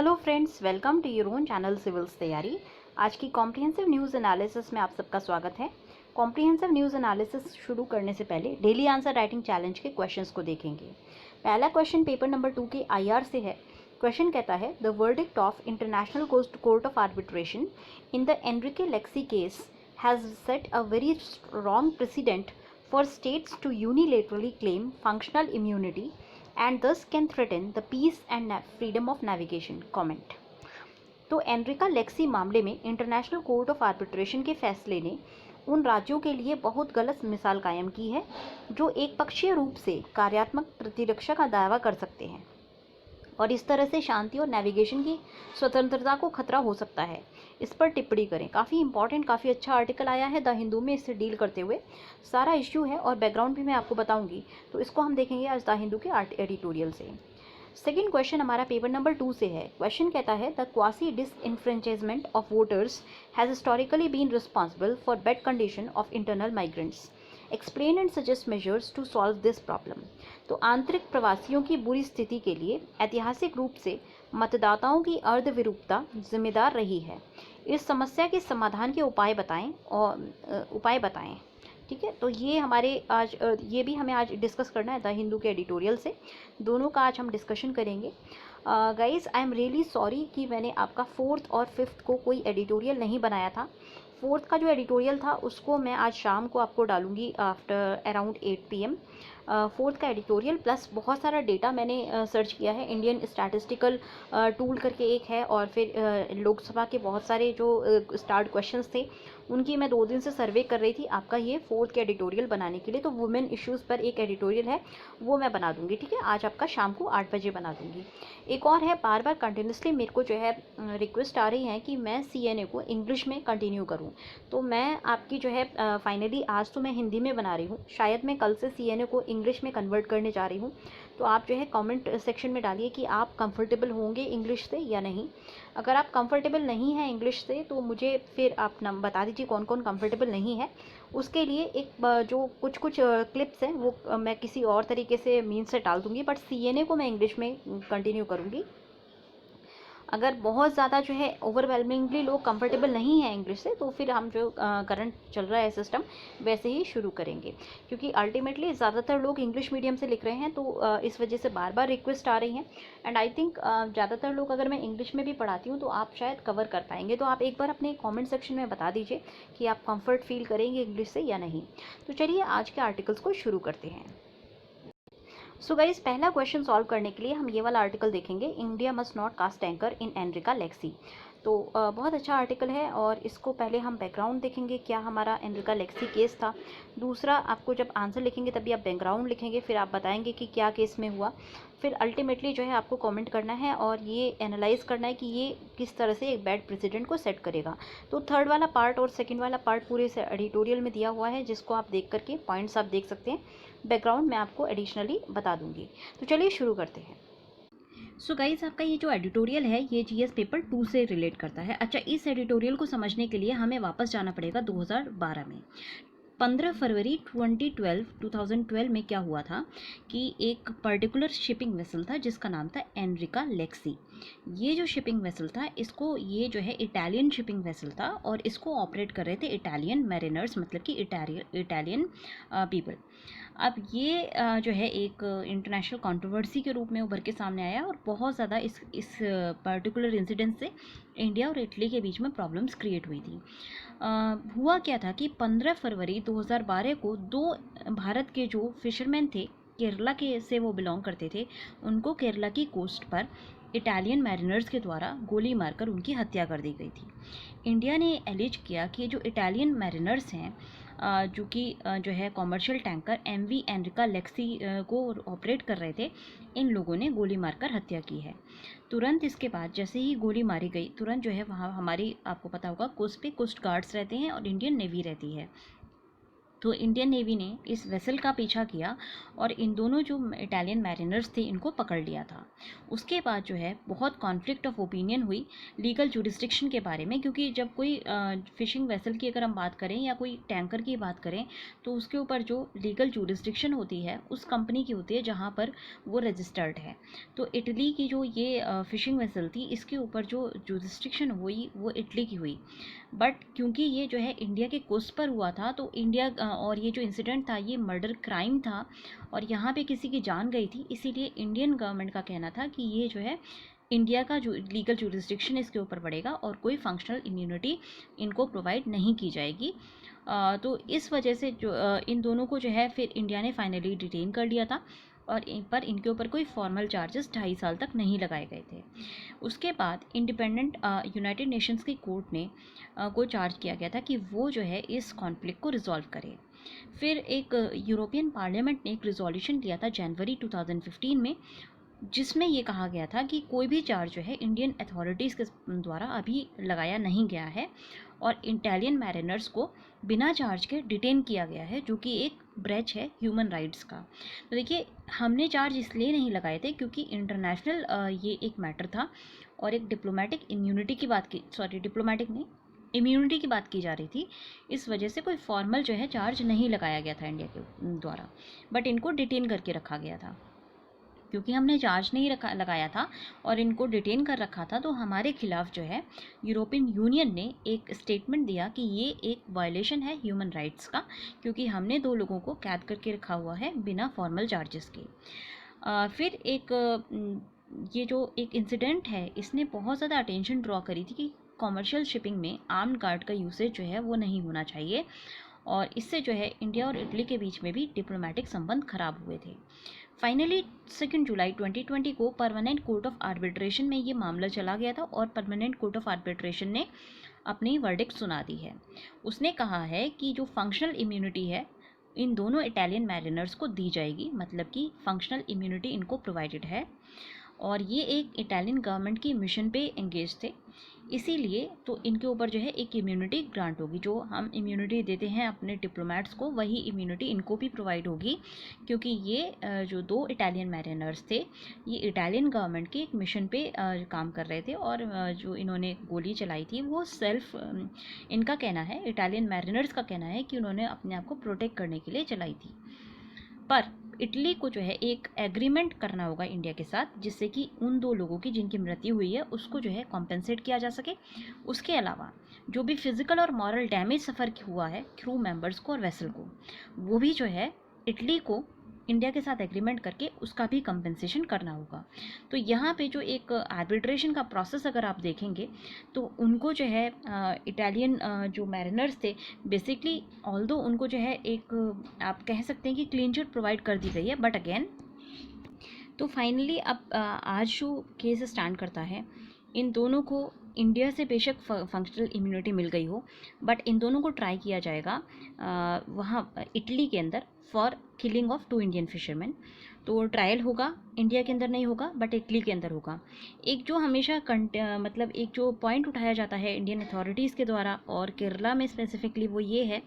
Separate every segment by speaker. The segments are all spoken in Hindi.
Speaker 1: Hello friends, welcome to your own channel civils तैयारी। आज की कॉम्प्रिहेंसिव न्यूज़ एनालिसिस में आप सबका स्वागत है। कॉम्प्रिहेंसिव न्यूज़ एनालिसिस शुरू करने से पहले डेली आंसर राइटिंग चैलेंज के क्वेश्चंस को देखेंगे। पहला क्वेश्चन पेपर नंबर 2 के आईआर से है। क्वेश्चन कहता है, the verdict of international court of arbitration in the Enrica Lexie case has set a very strong precedent for states to unilaterally claim functional immunity and thus can threaten the peace and freedom of navigation. Comment. तो एनरिका लेक्सी मामले में इंटरनेशनल कोर्ट ऑफ आर्बिट्रेशन के फैसले ने उन राज्यों के लिए बहुत गलत मिसाल कायम की है जो एक पक्षीय रूप से कार्यात्मक प्रतिरक्षा का दावा कर सकते हैं और इस तरह से शांति और नेविगेशन की स्वतंत्रता को खतरा हो सकता है। इस पर टिप्पणी करें। काफ़ी इंपॉर्टेंट, काफ़ी अच्छा आर्टिकल आया है द हिंदू में इससे डील करते हुए। सारा इश्यू है और बैकग्राउंड भी मैं आपको बताऊंगी, तो इसको हम देखेंगे आज द हिंदू के एडिटोरियल से। सेकेंड क्वेश्चन हमारा पेपर नंबर 2 से है। क्वेश्चन कहता है, the quasi disenfranchisement of voters has historically been responsible for bad condition of internal migrants. Explain and suggest measures to solve this problem. तो आंतरिक प्रवासियों की बुरी स्थिति के लिए ऐतिहासिक रूप से मतदाताओं की अर्धविरूपता जिम्मेदार रही है। इस समस्या के समाधान के उपाय बताएं। ठीक है, तो ये हमारे आज ये भी हमें आज डिस्कस करना है द हिंदू के एडिटोरियल से। दोनों का आज हम डिस्कशन करेंगे। Guys, I am really sorry कि मैंने आपका 4th और 5th को कोई एडिटोरियल नहीं बनाया था। 4th का जो एडिटोरियल था उसको मैं आज शाम को आपको डालूंगी आफ्टर अराउंड 8 PM। 4th का एडिटोरियल प्लस बहुत सारा डेटा मैंने सर्च किया है। इंडियन स्टैटिस्टिकल टूल करके एक है, और फिर लोकसभा के बहुत सारे जो स्टार्ट क्वेश्चंस थे उनकी मैं 2 दिन से सर्वे कर रही थी आपका ये 4th के एडिटोरियल बनाने के लिए। तो वुमेन इश्यूज़ पर एक एडिटोरियल है, वो मैं बना दूंगी। ठीक है, आज आपका शाम को 8 बजे बना दूंगी। एक और है, बार बार कंटिन्यूसली मेरे को जो है रिक्वेस्ट आ रही है कि मैं CNA को इंग्लिश में कंटिन्यू करूँ। तो मैं आपकी जो है फाइनली आज तो मैं हिंदी में बना रही हूँ, शायद मैं कल से CNA को इंग्लिश में कन्वर्ट करने जा रही हूँ। तो आप जो है कमेंट सेक्शन में डालिए कि आप कंफर्टेबल होंगे इंग्लिश से या नहीं। अगर आप कंफर्टेबल नहीं हैं इंग्लिश से तो मुझे फिर आप बता दीजिए कौन कौन कंफर्टेबल नहीं है। उसके लिए एक जो कुछ क्लिप्स हैं वो मैं किसी और तरीके से मीन्स से डाल दूँगी, बट CNA को मैं इंग्लिश में कंटिन्यू करूँगी। अगर बहुत ज़्यादा जो है ओवरवेलमिंगली लोग कंफर्टेबल नहीं हैं इंग्लिश से, तो फिर हम जो करंट चल रहा है सिस्टम वैसे ही शुरू करेंगे, क्योंकि अल्टीमेटली ज़्यादातर लोग इंग्लिश मीडियम से लिख रहे हैं। तो इस वजह से बार बार रिक्वेस्ट आ रही हैं। एंड आई थिंक ज़्यादातर लोग, अगर मैं इंग्लिश में भी पढ़ाती हूँ तो आप शायद कवर कर पाएंगे। तो आप एक बार अपने कॉमेंट सेक्शन में बता दीजिए कि आप कम्फर्ट फील करेंगे इंग्लिश से या नहीं। तो चलिए आज के आर्टिकल्स को शुरू करते हैं। सो गाइस, पहला क्वेश्चन सॉल्व करने के लिए हम ये वाला आर्टिकल देखेंगे, India must not cast anchor in Enrica Lexie. तो बहुत अच्छा आर्टिकल है, और इसको पहले हम बैकग्राउंड देखेंगे, क्या हमारा एनरिका लेक्सी केस था। दूसरा, आपको जब आंसर लिखेंगे तभी आप बैकग्राउंड लिखेंगे, फिर आप बताएंगे कि क्या केस में हुआ। फिर अल्टीमेटली जो है आपको कमेंट करना है और ये एनालाइज करना है कि ये किस तरह से एक बैड प्रेसिडेंट को सेट करेगा। तो थर्ड वाला पार्ट और सेकंड वाला पार्ट पूरे से एडिटोरियल में दिया हुआ है, जिसको आप देख करके पॉइंट्स आप देख सकते हैं। बैकग्राउंड मैं आपको एडिशनली बता दूंगी। तो चलिए शुरू करते हैं। सो गाइस, आपका ये जो एडिटोरियल है ये GS पेपर 2 से रिलेट करता है। अच्छा, इस एडिटोरियल को समझने के लिए हमें वापस जाना पड़ेगा 2012 में। 15 फरवरी 2012 में क्या हुआ था कि एक पर्टिकुलर शिपिंग वेसल था जिसका नाम था एनरिका लेक्सी। ये जो शिपिंग वेसल था, इसको ये जो है इटालियन शिपिंग वेसल था, और इसको ऑपरेट कर रहे थे इटालियन मैरिनर्स, मतलब कि इटालियन पीपल। अब ये जो है एक इंटरनेशनल कंट्रोवर्सी के रूप में उभर के सामने आया, और बहुत ज़्यादा इस पर्टिकुलर इंसिडेंट से इंडिया और इटली के बीच में प्रॉब्लम्स क्रिएट हुई थी। हुआ क्या था कि 15 फरवरी 2012 को 2 भारत के जो फिशरमैन थे, केरला के से वो बिलोंग करते थे, उनको केरला की कोस्ट पर इटालियन मैरिनर्स के द्वारा गोली मारकर उनकी हत्या कर दी गई थी। इंडिया ने एलिज किया कि जो इटालियन मैरिनर्स हैं, जो कि जो है कॉमर्शियल टैंकर MV एनरिका लेक्सी को ऑपरेट कर रहे थे, इन लोगों ने गोली मारकर हत्या की है। तुरंत इसके बाद जैसे ही गोली मारी गई, तुरंत जो है वहाँ हमारी, आपको पता होगा, कोस्ट पे कोस्ट गार्ड्स रहते हैं और इंडियन नेवी रहती है। तो इंडियन नेवी ने इस वेसल का पीछा किया और इन दोनों जो इटालियन मैरिनर्स थे इनको पकड़ लिया था। उसके बाद जो है बहुत कॉन्फ्लिक्ट ऑफ ओपिनियन हुई लीगल जुरिस्डिक्शन के बारे में, क्योंकि जब कोई फिशिंग वेसल की अगर हम बात करें या कोई टैंकर की बात करें तो उसके ऊपर जो लीगल जुरिस्डिक्शन होती है उस कंपनी की होती है जहाँ पर वो रजिस्टर्ड है। तो इटली की जो ये फिशिंग वेसल थी इसके ऊपर जो जुरिस्डिक्शन हुई वो इटली की हुई। बट क्योंकि ये जो है इंडिया के कोस्ट पर हुआ था तो इंडिया और ये जो इंसिडेंट था ये मर्डर क्राइम था और यहाँ पे किसी की जान गई थी, इसीलिए इंडियन गवर्नमेंट का कहना था कि ये जो है इंडिया का जो लीगल जुरिस्डिक्शन इसके ऊपर पड़ेगा और कोई फंक्शनल इम्यूनिटी इनको प्रोवाइड नहीं की जाएगी। तो इस वजह से जो इन दोनों को जो है फिर इंडिया ने फाइनली डिटेन कर लिया था और पर इनके ऊपर कोई फॉर्मल चार्जेस 2.5 साल तक नहीं लगाए गए थे। उसके बाद इंडिपेंडेंट यूनाइटेड नेशंस की कोर्ट ने को चार्ज किया गया था कि वो जो है इस कॉन्फ्लिक्ट को रिजॉल्व करे। फिर एक यूरोपियन पार्लियामेंट ने एक रिजोल्यूशन दिया था जनवरी 2015 में, जिसमें ये कहा गया था कि कोई भी चार्ज जो है इंडियन अथॉरिटीज़ के द्वारा अभी लगाया नहीं गया है और इटालियन मैरिनर्स को बिना चार्ज के डिटेन किया गया है, जो कि एक ब्रेच है ह्यूमन राइट्स का। तो देखिए हमने चार्ज इसलिए नहीं लगाए थे क्योंकि इंटरनेशनल ये एक मैटर था और एक डिप्लोमेटिक इम्यूनिटी की बात की, सॉरी डिप्लोमेटिक नहीं, इम्यूनिटी की बात की जा रही थी। इस वजह से कोई फॉर्मल जो है चार्ज नहीं लगाया गया था इंडिया के द्वारा, बट इनको डिटेन करके रखा गया था। क्योंकि हमने चार्ज नहीं लगाया था और इनको डिटेन कर रखा था तो हमारे खिलाफ जो है यूरोपियन यूनियन ने एक स्टेटमेंट दिया कि ये एक वायलेशन है ह्यूमन राइट्स का, क्योंकि हमने 2 लोगों को कैद करके रखा हुआ है बिना फॉर्मल चार्जेस के। फिर एक ये जो एक इंसिडेंट है इसने बहुत ज़्यादा अटेंशन ड्रॉ करी थी कि कॉमर्शियल शिपिंग में आर्म्ड गार्ड का यूसेज जो है वो नहीं होना चाहिए और इससे जो है इंडिया और इटली के बीच में भी डिप्लोमेटिक संबंध खराब हुए थे। फाइनली 2 जुलाई 2020 को परमानेंट कोर्ट ऑफ आर्बिट्रेशन में ये मामला चला गया था और परमानेंट कोर्ट ऑफ आर्बिट्रेशन ने अपनी वर्डिक्ट सुना दी है। उसने कहा है कि जो फंक्शनल इम्यूनिटी है इन दोनों इटालियन मैरिनर्स को दी जाएगी, मतलब कि फंक्शनल इम्यूनिटी इनको प्रोवाइडेड है और ये एक इटालियन गवर्नमेंट की मिशन पे एंगेज थे, इसीलिए तो इनके ऊपर जो है एक इम्यूनिटी ग्रांट होगी। जो हम इम्यूनिटी देते हैं अपने डिप्लोमेट्स को वही इम्यूनिटी इनको भी प्रोवाइड होगी, क्योंकि ये जो 2 इटालियन मैरिनर्स थे ये इटालियन गवर्नमेंट के एक मिशन पे काम कर रहे थे और जो इन्होंने गोली चलाई थी वो सेल्फ, इनका कहना है, इटालियन मैरिनर्स का कहना है कि उन्होंने अपने आप को प्रोटेक्ट करने के लिए चलाई थी। पर इटली को जो है एक एग्रीमेंट करना होगा इंडिया के साथ, जिससे कि उन 2 लोगों की जिनकी मृत्यु हुई है उसको जो है कॉम्पेंसेट किया जा सके। उसके अलावा जो भी फिजिकल और मॉरल डैमेज सफ़र हुआ है क्रू मेंबर्स को और वेसल को, वो भी जो है इटली को इंडिया के साथ एग्रीमेंट करके उसका भी कंपेंसेशन करना होगा। तो यहाँ पे जो एक आर्बिट्रेशन का प्रोसेस अगर आप देखेंगे तो उनको जो है इटालियन जो मैरिनर्स थे बेसिकली, ऑल्दो उनको जो है एक आप कह सकते हैं कि क्लीन चिट प्रोवाइड कर दी गई है, बट अगेन तो फाइनली अब आज जो केस स्टैंड करता है, इन दोनों को इंडिया से बेशक फंक्शनल इम्यूनिटी मिल गई हो, बट इन दोनों को ट्राई किया जाएगा वहाँ इटली के अंदर for killing of 2 Indian fisherman. तो ट्रायल होगा, इंडिया के अंदर नहीं होगा बट इटली के अंदर होगा। एक जो हमेशा मतलब एक जो पॉइंट उठाया जाता है इंडियन अथॉरिटीज़ के द्वारा और केरला में स्पेसिफिकली, वो ये है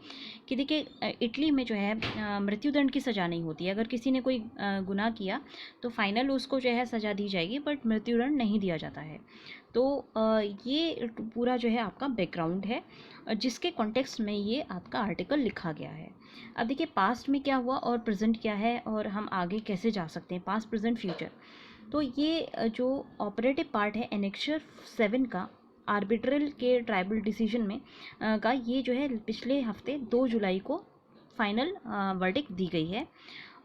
Speaker 1: कि देखिए इटली में जो है मृत्युदंड की सज़ा नहीं होती है। अगर किसी ने कोई गुनाह किया तो फाइनल उसको जो है सज़ा दी जाएगी, बट मृत्युदंड नहीं दिया जाता है। तो ये पूरा जो है आपका बैकग्राउंड है जिसके कॉन्टेक्स्ट में ये आपका आर्टिकल लिखा गया है। अब देखिए पास्ट में क्या हुआ और प्रेजेंट क्या है और हम आगे कैसे जा सकते हैं, पास्ट प्रेजेंट फ्यूचर। तो ये जो ऑपरेटिव पार्ट है एनेक्चर 7 का आर्बिट्रल के ट्राइबल डिसीजन में का, ये जो है पिछले हफ्ते 2 जुलाई को फाइनल वर्डिक्ट दी गई है।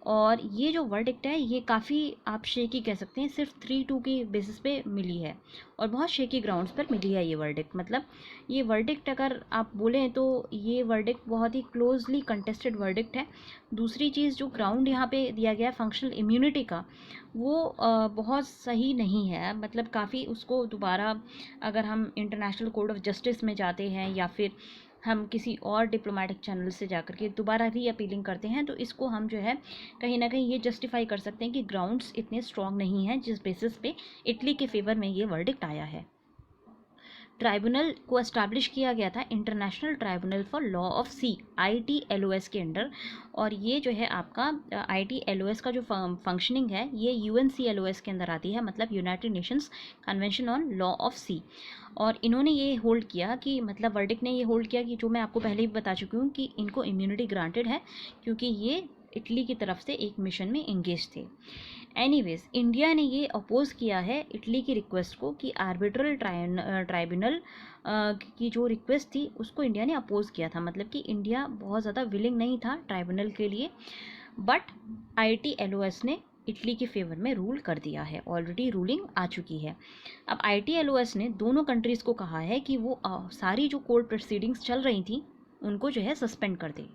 Speaker 1: और ये जो वर्डिक्ट है ये काफ़ी आप शेकी कह सकते हैं, सिर्फ 3-2 की बेसिस पे मिली है और बहुत शेकी ग्राउंड्स पर मिली है ये वर्डिक्ट। मतलब ये वर्डिक्ट अगर आप बोलें तो ये वर्डिक्ट बहुत ही क्लोजली कंटेस्टेड वर्डिक्ट है। दूसरी चीज़ जो ग्राउंड यहाँ पे दिया गया फंक्शनल इम्यूनिटी का, वो बहुत सही नहीं है। मतलब काफ़ी उसको दोबारा अगर हम इंटरनेशनल कोर्ट ऑफ जस्टिस में जाते हैं या फिर हम किसी और डिप्लोमेटिक चैनल से जाकर के दोबारा री अपीलिंग करते हैं तो इसको हम जो है कहीं ना कहीं ये जस्टिफाई कर सकते हैं कि ग्राउंड्स इतने स्ट्रॉन्ग नहीं हैं जिस बेसिस पे इटली के फेवर में ये वर्डिक्ट आया है। ट्राइब्यूनल को एस्टैब्लिश किया गया था international tribunal for law of sea, ITLOS के अंडर। और ये जो है आपका ITLOS का जो फंक्शनिंग है ये UNCLOS के अंदर आती है, मतलब United Nations convention on law of sea. और इन्होंने ये होल्ड किया कि मतलब वर्डिक्ट ने ये होल्ड किया कि जो मैं आपको पहले ही बता चुकी हूँ कि इनको इम्यूनिटी ग्रांटेड है क्योंकि ये इटली की तरफ से एक मिशन में इंगेज थे। एनीवेज, इंडिया ने ये अपोज किया है इटली की रिक्वेस्ट को कि आर्बिट्रल ट्राइब्यूनल की जो रिक्वेस्ट थी उसको इंडिया ने अपोज किया था, मतलब कि इंडिया बहुत ज़्यादा विलिंग नहीं था ट्राइब्यूनल के लिए। बट ITLOS ने इटली के फेवर में रूल कर दिया है, ऑलरेडी रूलिंग आ चुकी है। अब ITLOS ने दोनों कंट्रीज़ को कहा है कि वो सारी जो कोर्ट प्रोसीडिंग्स चल रही थी उनको जो है सस्पेंड कर दे।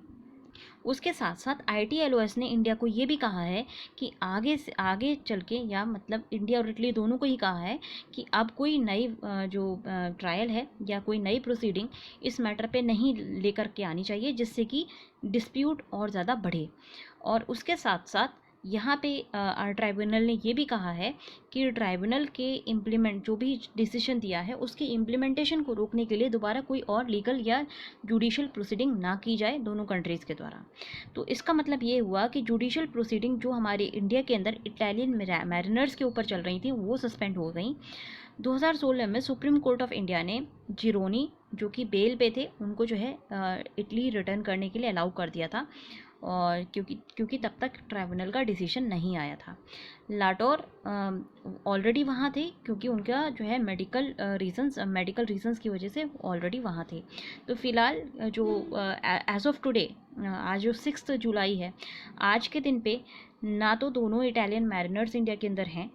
Speaker 1: उसके साथ साथ ITLOS ने इंडिया को ये भी कहा है कि आगे चल के, या मतलब इंडिया और इटली दोनों को ही कहा है कि अब कोई नई जो ट्रायल है या कोई नई प्रोसीडिंग इस मैटर पे नहीं लेकर के आनी चाहिए जिससे कि डिस्प्यूट और ज़्यादा बढ़े। और उसके साथ साथ यहाँ पे ट्राइब्यूनल ने ये भी कहा है कि ट्राइब्यूनल के इम्प्लीमेंट जो भी डिसीजन दिया है उसके इम्प्लीमेंटेशन को रोकने के लिए दोबारा कोई और लीगल या जुडिशियल प्रोसीडिंग ना की जाए दोनों कंट्रीज़ के द्वारा। तो इसका मतलब ये हुआ कि जुडिशियल प्रोसीडिंग जो हमारे इंडिया के अंदर इटालियन मैरिनर्स के ऊपर चल रही थी वो सस्पेंड हो गई। 2016 में सुप्रीम कोर्ट ऑफ इंडिया ने जिरोनी जो कि बेल पे थे उनको जो है इटली रिटर्न करने के लिए अलाउ कर दिया था, और क्योंकि तब तक ट्राइब्यूनल का डिसीजन नहीं आया था। लाटोर ऑलरेडी वहाँ थे क्योंकि उनका जो है मेडिकल रीजंस की वजह से ऑलरेडी वहाँ थे। तो फिलहाल जो एज ऑफ टुडे, आज जो 6 जुलाई है, आज के दिन पे ना तो दोनों इटालियन मैरिनर्स इंडिया के अंदर हैं,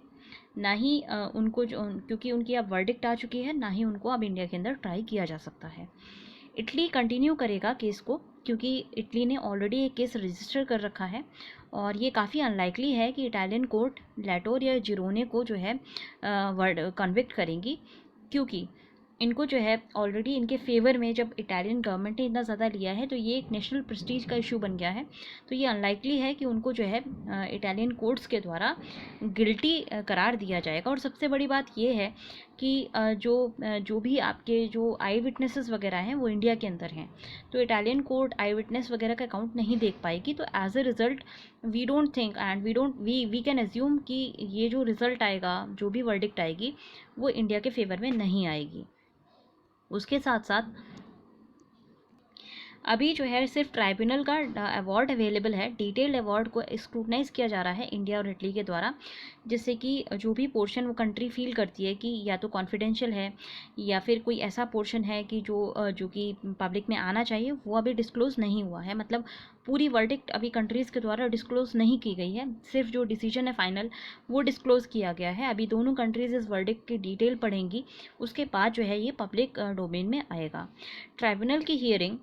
Speaker 1: ना ही उनको क्योंकि उनकी अब वर्डिक्ट आ चुकी है, ना ही उनको अब इंडिया के अंदर ट्राई किया जा सकता है। इटली कंटिन्यू करेगा केस को क्योंकि इटली ने ऑलरेडी एक केस रजिस्टर कर रखा है, और ये काफ़ी अनलाइकली है कि इटालियन कोर्ट लैटोर या जिरोने को जो है कन्विक्ट करेंगी, क्योंकि इनको जो है ऑलरेडी इनके फेवर में जब इटालियन गवर्नमेंट ने इतना ज़्यादा लिया है तो ये एक नेशनल प्रेस्टीज का इशू बन गया है। तो ये अनलाइकली है कि उनको जो है इटालियन कोर्ट्स के द्वारा गिल्टी करार दिया जाएगा। और सबसे बड़ी बात ये है कि जो भी आपके जो आई विटनेसेस वगैरह हैं वो इंडिया के अंदर हैं, तो इटालियन कोर्ट आई विटनेस वगैरह का अकाउंट नहीं देख पाएगी। तो as a result we don't think and we can assume कि ये जो रिज़ल्ट आएगा, जो भी वर्डिक्ट आएगी, वो इंडिया के फेवर में नहीं आएगी। उसके साथ साथ अभी जो है सिर्फ ट्राइब्यूनल का अवार्ड अवेलेबल है, डिटेल्ड अवार्ड को स्क्रूटनाइज किया जा रहा है इंडिया और इटली के द्वारा, जिससे कि जो भी पोर्शन वो कंट्री फील करती है कि या तो कॉन्फिडेंशियल है या फिर कोई ऐसा पोर्शन है कि जो कि पब्लिक में आना चाहिए, वो अभी डिस्क्लोज नहीं हुआ है। मतलब पूरी वर्डिक्ट अभी कंट्रीज़ के द्वारा डिस्क्लोज नहीं की गई है, सिर्फ जो डिसीजन है फाइनल वो डिस्क्लोज किया गया है। अभी दोनों कंट्रीज़ इस वर्डिक्ट की डिटेल पढ़ेंगी, उसके बाद जो है ये पब्लिक डोमेन में आएगा। ट्राइब्यूनल की हियरिंग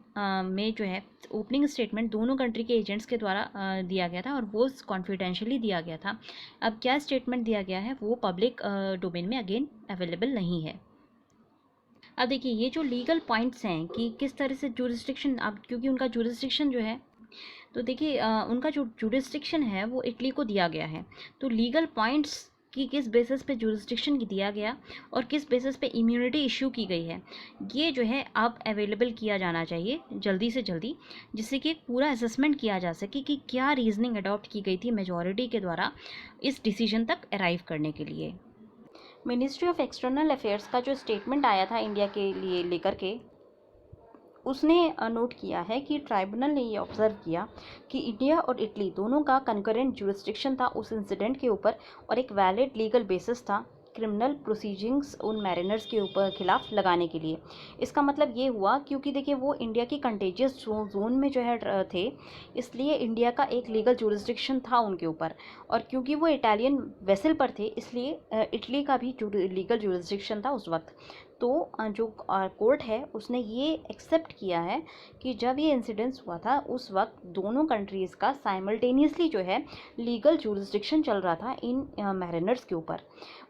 Speaker 1: में जो है ओपनिंग स्टेटमेंट दोनों कंट्री के एजेंट्स के द्वारा दिया गया था और वो कॉन्फिडेंशियली दिया गया था। अब क्या स्टेटमेंट दिया गया है वो पब्लिक डोमेन में अगेन अवेलेबल नहीं है। अब देखिए ये जो लीगल पॉइंट्स हैं कि किस तरह से जुरिस्डिक्शन, अब क्योंकि उनका जुरिस्डिक्शन जो है, तो देखिए उनका जो जुरिस्डिक्शन है वो इटली को दिया गया है। तो लीगल पॉइंट्स कि किस बेसिस पे जुरिस्डिक्शन दिया गया और किस बेसिस पे इम्यूनिटी इशू की गई है, ये जो है अब अवेलेबल किया जाना चाहिए जल्दी से जल्दी, जिससे कि एक पूरा असेसमेंट किया जा सके कि क्या रीजनिंग अडॉप्ट की गई थी मेजॉरिटी के द्वारा इस डिसीजन तक अराइव करने के लिए। मिनिस्ट्री ऑफ एक्सटर्नल अफेयर्स का जो स्टेटमेंट आया था इंडिया के लिए लेकर के, उसने नोट किया है कि ट्राइब्यूनल ने ये ऑब्जर्व किया कि इंडिया और इटली दोनों का कंकरेंट जुरिस्डिक्शन था उस इंसिडेंट के ऊपर और एक वैलिड लीगल बेसिस था क्रिमिनल प्रोसीडिंग्स उन मैरिनर्स के ऊपर खिलाफ लगाने के लिए। इसका मतलब ये हुआ क्योंकि देखिए वो इंडिया की कंटेजियस जोन में जो है थे, इसलिए इंडिया का एक लीगल जुरिस्डिक्शन था उनके ऊपर, और क्योंकि वो इटालियन वेसल पर थे इसलिए इटली का भी लीगल जुरिस्डिक्शन था उस वक्त। तो जो कोर्ट है उसने ये एक्सेप्ट किया है कि जब ये इंसिडेंस हुआ था उस वक्त दोनों कंट्रीज़ का साइमल्टेनियसली जो है लीगल जुरिस्डिक्शन चल रहा था इन मैरिनर्स के ऊपर।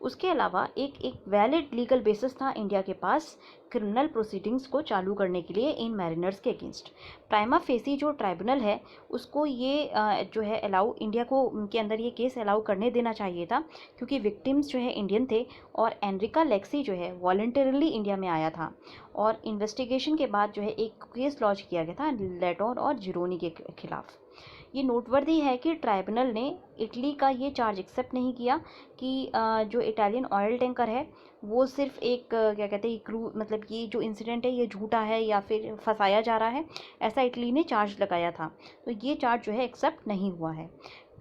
Speaker 1: उसके अलावा एक वैलिड लीगल बेसिस था इंडिया के पास क्रिमिनल प्रोसीडिंग्स को चालू करने के लिए इन मैरिनर्स के अगेंस्ट। प्राइमा फेसी जो ट्राइब्यूनल है उसको ये जो है अलाउ इंडिया को के अंदर ये केस अलाउ करने देना चाहिए था, क्योंकि विक्टिम्स जो है इंडियन थे और एनरिका लेक्सी जो है वॉलंटरीली क्लियरली इंडिया में आया था और इन्वेस्टिगेशन के बाद जो है एक केस लॉन्च किया गया था लेटोर और जिरोनी के खिलाफ। ये नोटवर्दी है कि ट्राइब्यूनल ने इटली का ये चार्ज एक्सेप्ट नहीं किया कि जो इटालियन ऑयल टैंकर है वो सिर्फ एक क्या कहते हैं क्रू, मतलब ये जो इंसिडेंट है ये झूठा है या फिर फंसाया जा रहा है, ऐसा इटली ने चार्ज लगाया था। तो ये चार्ज जो है एक्सेप्ट नहीं हुआ है।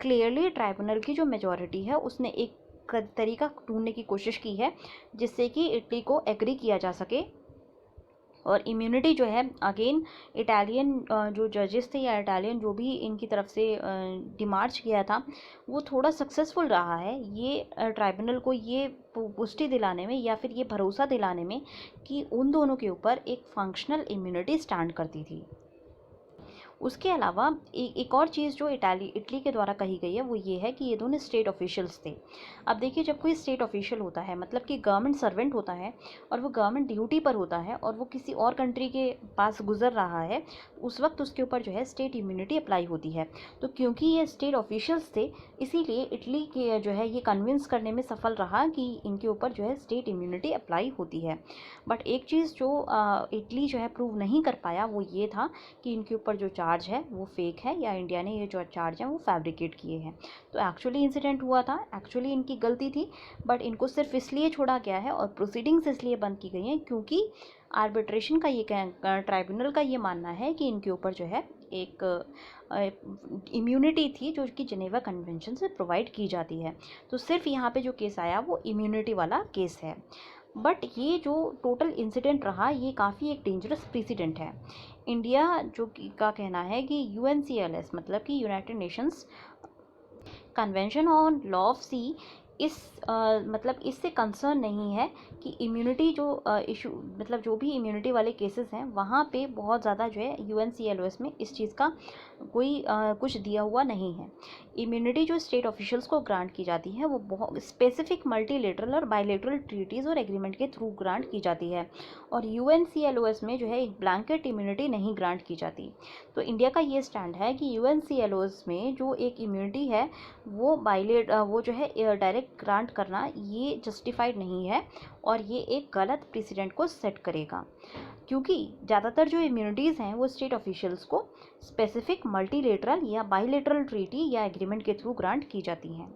Speaker 1: क्लियरली ट्राइब्यूनल की जो मेजॉरिटी है उसने एक तरीका ढूंढने की कोशिश की है जिससे कि इटली को एग्री किया जा सके और इम्यूनिटी जो है अगेन इटालियन जो जजेस थे या इटालियन जो भी इनकी तरफ से डिमार्च किया था वो थोड़ा सक्सेसफुल रहा है ये ट्राइब्यूनल को ये पुष्टि दिलाने में या फिर ये भरोसा दिलाने में कि उन दोनों के ऊपर एक फंक्शनल इम्यूनिटी स्टैंड करती थी। उसके अलावा एक और चीज़ जो इटली के द्वारा कही गई है वो ये है कि ये दोनों स्टेट ऑफिशियल्स थे। अब देखिए, जब कोई स्टेट ऑफिशियल होता है मतलब कि गवर्नमेंट सर्वेंट होता है और वो गवर्नमेंट ड्यूटी पर होता है और वो किसी और कंट्री के पास गुजर रहा है, उस वक्त उसके ऊपर जो है स्टेट इम्यूनिटी अप्लाई होती है। तो क्योंकि ये स्टेट ऑफिशियल्स थे इसीलिए इटली के जो है ये कन्विंस करने में सफल रहा कि इनके ऊपर जो है स्टेट इम्यूनिटी अप्लाई होती है। बट एक चीज़ जो इटली जो है प्रूव नहीं कर पाया वो ये था कि इनके ऊपर जो चार्ज है वो फेक है या इंडिया ने ये जो चार्ज है वो फैब्रिकेट किए हैं। तो एक्चुअली इंसिडेंट हुआ था, एक्चुअली इनकी गलती थी, बट इनको सिर्फ इसलिए छोड़ा गया है और प्रोसीडिंग्स इसलिए बंद की गई हैं क्योंकि आर्बिट्रेशन का ये ट्राइब्यूनल का ये मानना है कि इनके ऊपर जो है एक इम्यूनिटी थी जो कि जिनेवा कन्वेंशन से प्रोवाइड की जाती है। तो सिर्फ यहाँ पे जो केस आया वो इम्यूनिटी वाला केस है। बट ये जो टोटल इंसिडेंट रहा ये काफ़ी एक डेंजरस प्रेसिडेंट है। इंडिया जो का कहना है कि UNCLS मतलब कि United Nations convention on law of sea इस मतलब इससे कंसर्न नहीं है कि इम्यूनिटी जो इशू मतलब जो भी इम्यूनिटी वाले केसेस हैं वहाँ पे बहुत ज़्यादा जो है UNCLOS में इस चीज़ का कोई कुछ दिया हुआ नहीं है। इम्यूनिटी जो स्टेट ऑफिशियल्स को ग्रांट की जाती है वो बहुत स्पेसिफिक मल्टीलेटरल और बायलेटरल ट्रीटीज़ और एग्रीमेंट के थ्रू ग्रांट की जाती है और UNCLOS में जो है एक ब्लैंकेट इम्यूनिटी नहीं ग्रांट की जाती। तो इंडिया का ये स्टैंड है कि UNCLOS में जो एक इम्यूनिटी है वो वो जो है डायरेक्ट ग्रांट करना ये जस्टिफाइड नहीं है और ये एक गलत प्रेसिडेंट को सेट करेगा क्योंकि ज़्यादातर जो इम्यूनिटीज़ हैं वो स्टेट ऑफिशियल्स को स्पेसिफिक मल्टीलेटरल या बाइलेटरल ट्रीटी या एग्रीमेंट के थ्रू ग्रांट की जाती हैं।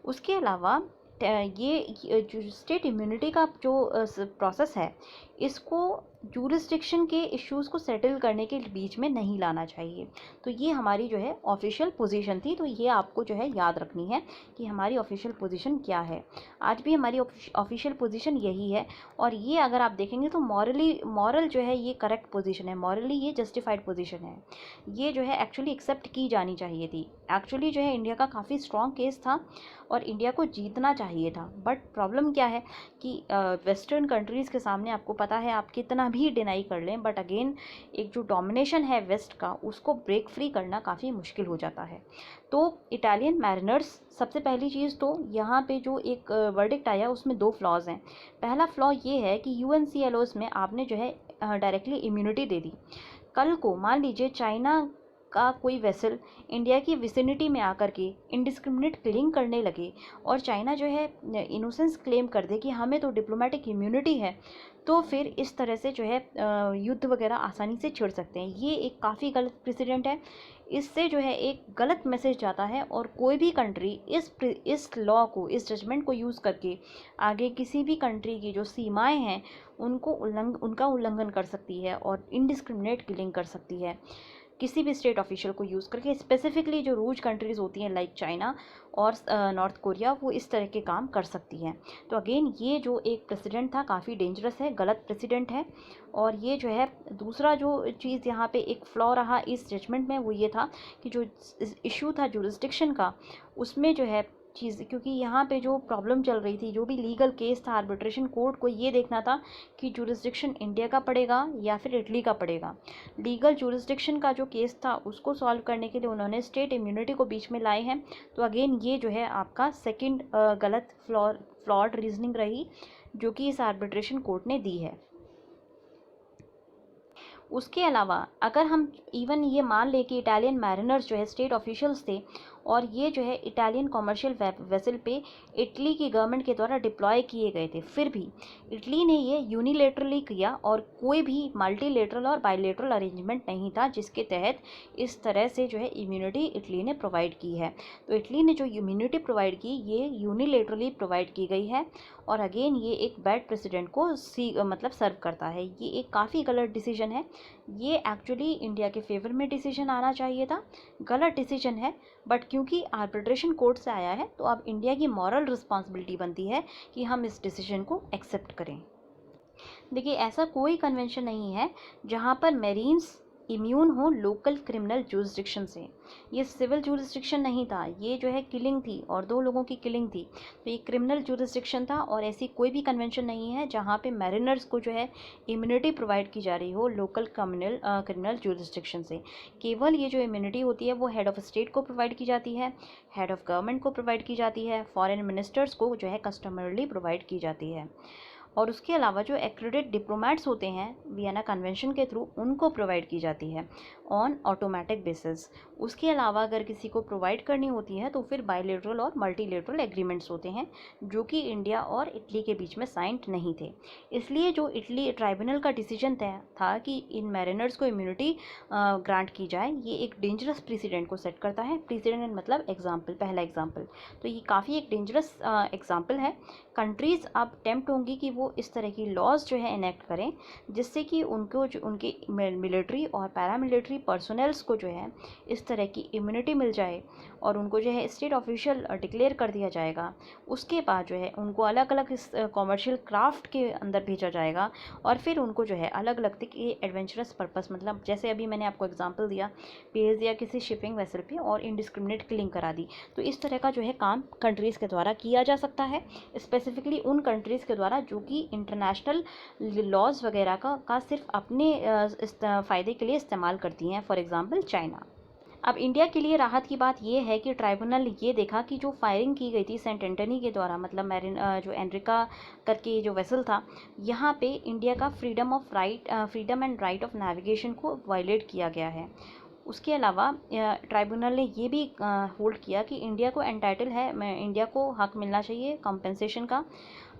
Speaker 1: उसके अलावा ये जो स्टेट इम्यूनिटी का जो प्रोसेस है इसको जूरिसडिक्शन के इश्यूज़ को सेटल करने के बीच में नहीं लाना चाहिए। तो ये हमारी जो है ऑफिशियल पोजीशन थी, तो ये आपको जो है याद रखनी है कि हमारी ऑफिशियल पोजीशन क्या है। आज भी हमारी ऑफिशियल पोजीशन यही है और ये अगर आप देखेंगे तो मॉरल जो है ये करेक्ट पोजीशन है, मॉरली ये जस्टिफाइड पोजीशन है। ये जो है एक्चुअली एक्सेप्ट की जानी चाहिए थी। एक्चुअली जो है इंडिया का काफ़ी स्ट्रॉन्ग केस था और इंडिया को जीतना चाहिए था। बट प्रॉब्लम क्या है कि वेस्टर्न कंट्रीज़ के सामने आपको पता है आप कितना भी डिनाई कर लें बट अगेन एक जो डोमिनेशन है वेस्ट का उसको ब्रेक फ्री करना काफ़ी मुश्किल हो जाता है। तो इटालियन मैरिनर्स सबसे पहली चीज़ तो यहाँ पे जो एक वर्डिक्ट आया उसमें 2 फ्लॉज हैं। पहला फ्लॉ ये है कि UNCLOS में आपने जो है डायरेक्टली इम्यूनिटी दे दी। कल को मान लीजिए चाइना का कोई वेसल इंडिया की विसिनिटी में आकर के इंडिस्क्रिमिनेट किलिंग करने लगे और चाइना जो है इनोसेंस क्लेम कर दे कि हमें तो डिप्लोमेटिक इम्यूनिटी है, तो फिर इस तरह से जो है युद्ध वगैरह आसानी से छिड़ सकते हैं। ये एक काफ़ी गलत प्रेसिडेंट है। इससे जो है एक गलत मैसेज जाता है और कोई भी कंट्री इस लॉ को, इस जजमेंट को यूज़ करके आगे किसी भी कंट्री की जो सीमाएं हैं उनका उल्लंघन कर सकती है और इनडिस्क्रिमिनेट किलिंग कर सकती है किसी भी स्टेट ऑफिशियल को यूज़ करके। स्पेसिफिकली जो रूज कंट्रीज़ होती हैं लाइक चाइना और नॉर्थ कोरिया वो इस तरह के काम कर सकती हैं। तो अगेन ये जो एक प्रेसिडेंट था काफ़ी डेंजरस है, गलत प्रेसिडेंट है। और ये जो है दूसरा जो चीज़ यहाँ पे एक फ्लॉ रहा इस जजमेंट में वो ये था कि जो इशू था जुरिस्डिक्शन का उसमें जो है चीज़, क्योंकि यहाँ पे जो प्रॉब्लम चल रही थी, जो भी लीगल केस था आर्बिट्रेशन कोर्ट को ये देखना था कि जुरिस्डिक्शन इंडिया का पड़ेगा या फिर इटली का पड़ेगा। लीगल जुरिस्डिक्शन का जो केस था उसको सॉल्व करने के लिए उन्होंने स्टेट इम्यूनिटी को बीच में लाए हैं। तो अगेन ये जो है आपका सेकंड गलत फ्लॉड रीजनिंग रही जो कि इस आर्बिट्रेशन कोर्ट ने दी है। उसके अलावा अगर हम इवन ये मान लें कि इटालियन मैरिनर्स जो है स्टेट ऑफिशियल्स थे और ये जो है इटालियन कॉमर्शियल वेसल पे इटली की गवर्नमेंट के द्वारा डिप्लॉय किए गए थे। फिर भी इटली ने ये यूनिलेटरली किया और कोई भी मल्टीलेटरल और बायलेटरल अरेंजमेंट नहीं था जिसके तहत इस तरह से जो है इम्यूनिटी इटली ने प्रोवाइड की है। तो इटली ने जो इम्यूनिटी प्रोवाइड की ये यूनिलेटरली प्रोवाइड की गई है और अगेन ये एक बैड प्रेसिडेंट को मतलब सर्व करता है। ये एक काफ़ी गलत डिसीजन है। ये एक्चुअली इंडिया के फेवर में डिसीजन आना चाहिए था। गलत डिसीजन है, बट क्योंकि आर्बिट्रेशन कोर्ट से आया है तो अब इंडिया की मॉरल रिस्पॉन्सिबिलिटी बनती है कि हम इस डिसीजन को एक्सेप्ट करें। देखिए, ऐसा कोई कन्वेंशन नहीं है जहाँ पर मेरीन्स इम्यून हो लोकल क्रिमिनल जुरिस्डिक्शन से। ये सिविल जुरिस्डिक्शन नहीं था, ये जो है किलिंग थी और 2 लोगों की किलिंग थी, तो ये क्रिमिनल जुरिस्डिक्शन था। और ऐसी कोई भी कन्वेंशन नहीं है जहाँ पे मैरिनर्स को जो है इम्यूनिटी प्रोवाइड की जा रही हो लोकल क्रिमिनल जुरिस्डिक्शन से। केवल ये जो इम्यूनिटी होती है वो हेड ऑफ स्टेट को प्रोवाइड की जाती है, हेड ऑफ गवर्नमेंट को प्रोवाइड की जाती है, फॉरेन मिनिस्टर्स को जो है कस्टमरली प्रोवाइड की जाती है। और उसके अलावा जो एक्रेडिट डिप्लोमेट्स होते हैं वियना कन्वेंशन के थ्रू उनको प्रोवाइड की जाती है ऑन ऑटोमेटिक बेसिस। उसके अलावा अगर किसी को प्रोवाइड करनी होती है तो फिर बायलेटरल और मल्टीलेटरल एग्रीमेंट्स होते हैं जो कि इंडिया और इटली के बीच में साइंड नहीं थे। इसलिए जो इटली ट्राइब्यूनल का डिसीजन था कि इन मैरिनर्स को इम्यूनिटी ग्रांट की जाए, ये एक डेंजरस प्रेसिडेंट को सेट करता है। प्रेसिडेंट मतलब एग्जाम्पल, पहला एग्जाम्पल, तो ये काफ़ी एक डेंजरस एग्जाम्पल है। कंट्रीज़ अब टेम्प्ट होंगी कि वो इस तरह की लॉज जो है इनेक्ट करें जिससे कि उनको जो उनके मिलिट्री और पैरामिलिट्री पर्सोनल्स को जो है इस तरह की इम्यूनिटी मिल जाए और उनको जो है स्टेट ऑफिशियल डिक्लेयर कर दिया जाएगा। उसके बाद जो है उनको अलग अलग इस कॉमर्शियल क्राफ्ट के अंदर भेजा जाएगा और फिर उनको जो है अलग अलग के एडवेंचरस पर्पस, मतलब जैसे अभी मैंने आपको एग्जांपल दिया, भेज दिया किसी शिपिंग वेसल पे और इनडिस्क्रिमिनेट किलिंग करा दी। तो इस तरह का जो है काम कंट्रीज़ के द्वारा किया जा सकता है, स्पेसिफिकली उन कंट्रीज़ के द्वारा जो कि इंटरनेशनल लॉज वगैरह का सिर्फ अपने फ़ायदे के लिए इस्तेमाल करती हैं, फॉर एग्ज़ाम्पल चाइना। अब इंडिया के लिए राहत की बात यह है कि ट्राइब्यूनल ये देखा कि जो फायरिंग की गई थी सेंट एंटनी के द्वारा, मतलब जो एनरिका करके जो वेसल था, यहाँ पे इंडिया का freedom and right of navigation को वायलेट किया गया है। उसके अलावा ट्राइब्यूनल ने ये भी होल्ड किया कि इंडिया को एंटाइटल है, इंडिया को हक मिलना चाहिए कंपेंसेशन का।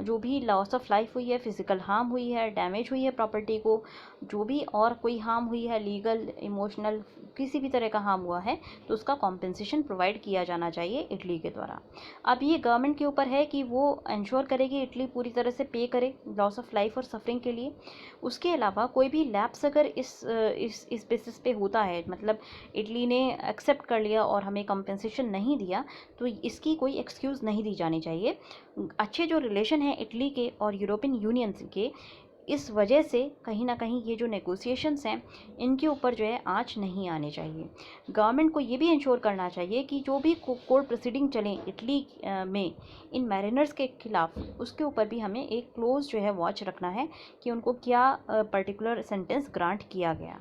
Speaker 1: जो भी लॉस ऑफ लाइफ हुई है, फिजिकल हार्म हुई है, डैमेज हुई है प्रॉपर्टी को, जो भी और कोई हार्म हुई है, लीगल इमोशनल किसी भी तरह का हार्म हुआ है, तो उसका कॉम्पेंसेशन प्रोवाइड किया जाना चाहिए इटली के द्वारा। अब ये गवर्नमेंट के ऊपर है कि वो इंश्योर करे कि इटली पूरी तरह से पे करे लॉस ऑफ लाइफ और सफरिंग के लिए। उसके अलावा कोई भी लैप्स अगर इस बेसिस पे होता है, मतलब इटली ने एक्सेप्ट कर लिया और हमें कंपेंसेशन नहीं दिया, तो इसकी कोई एक्सक्यूज़ नहीं दी जानी चाहिए। अच्छे जो रिलेशन हैं इटली के और यूरोपियन यूनियन के, इस वजह से कहीं ना कहीं ये जो नेगोशिएशंस हैं इनके ऊपर जो है आंच नहीं आने चाहिए। गवर्नमेंट को ये भी इंश्योर करना चाहिए कि जो भी कोर्ट प्रोसीडिंग चलें इटली में इन मैरिनर्स के खिलाफ, उसके ऊपर भी हमें एक क्लोज जो है वॉच रखना है कि उनको क्या पर्टिकुलर सेंटेंस ग्रांट किया गया।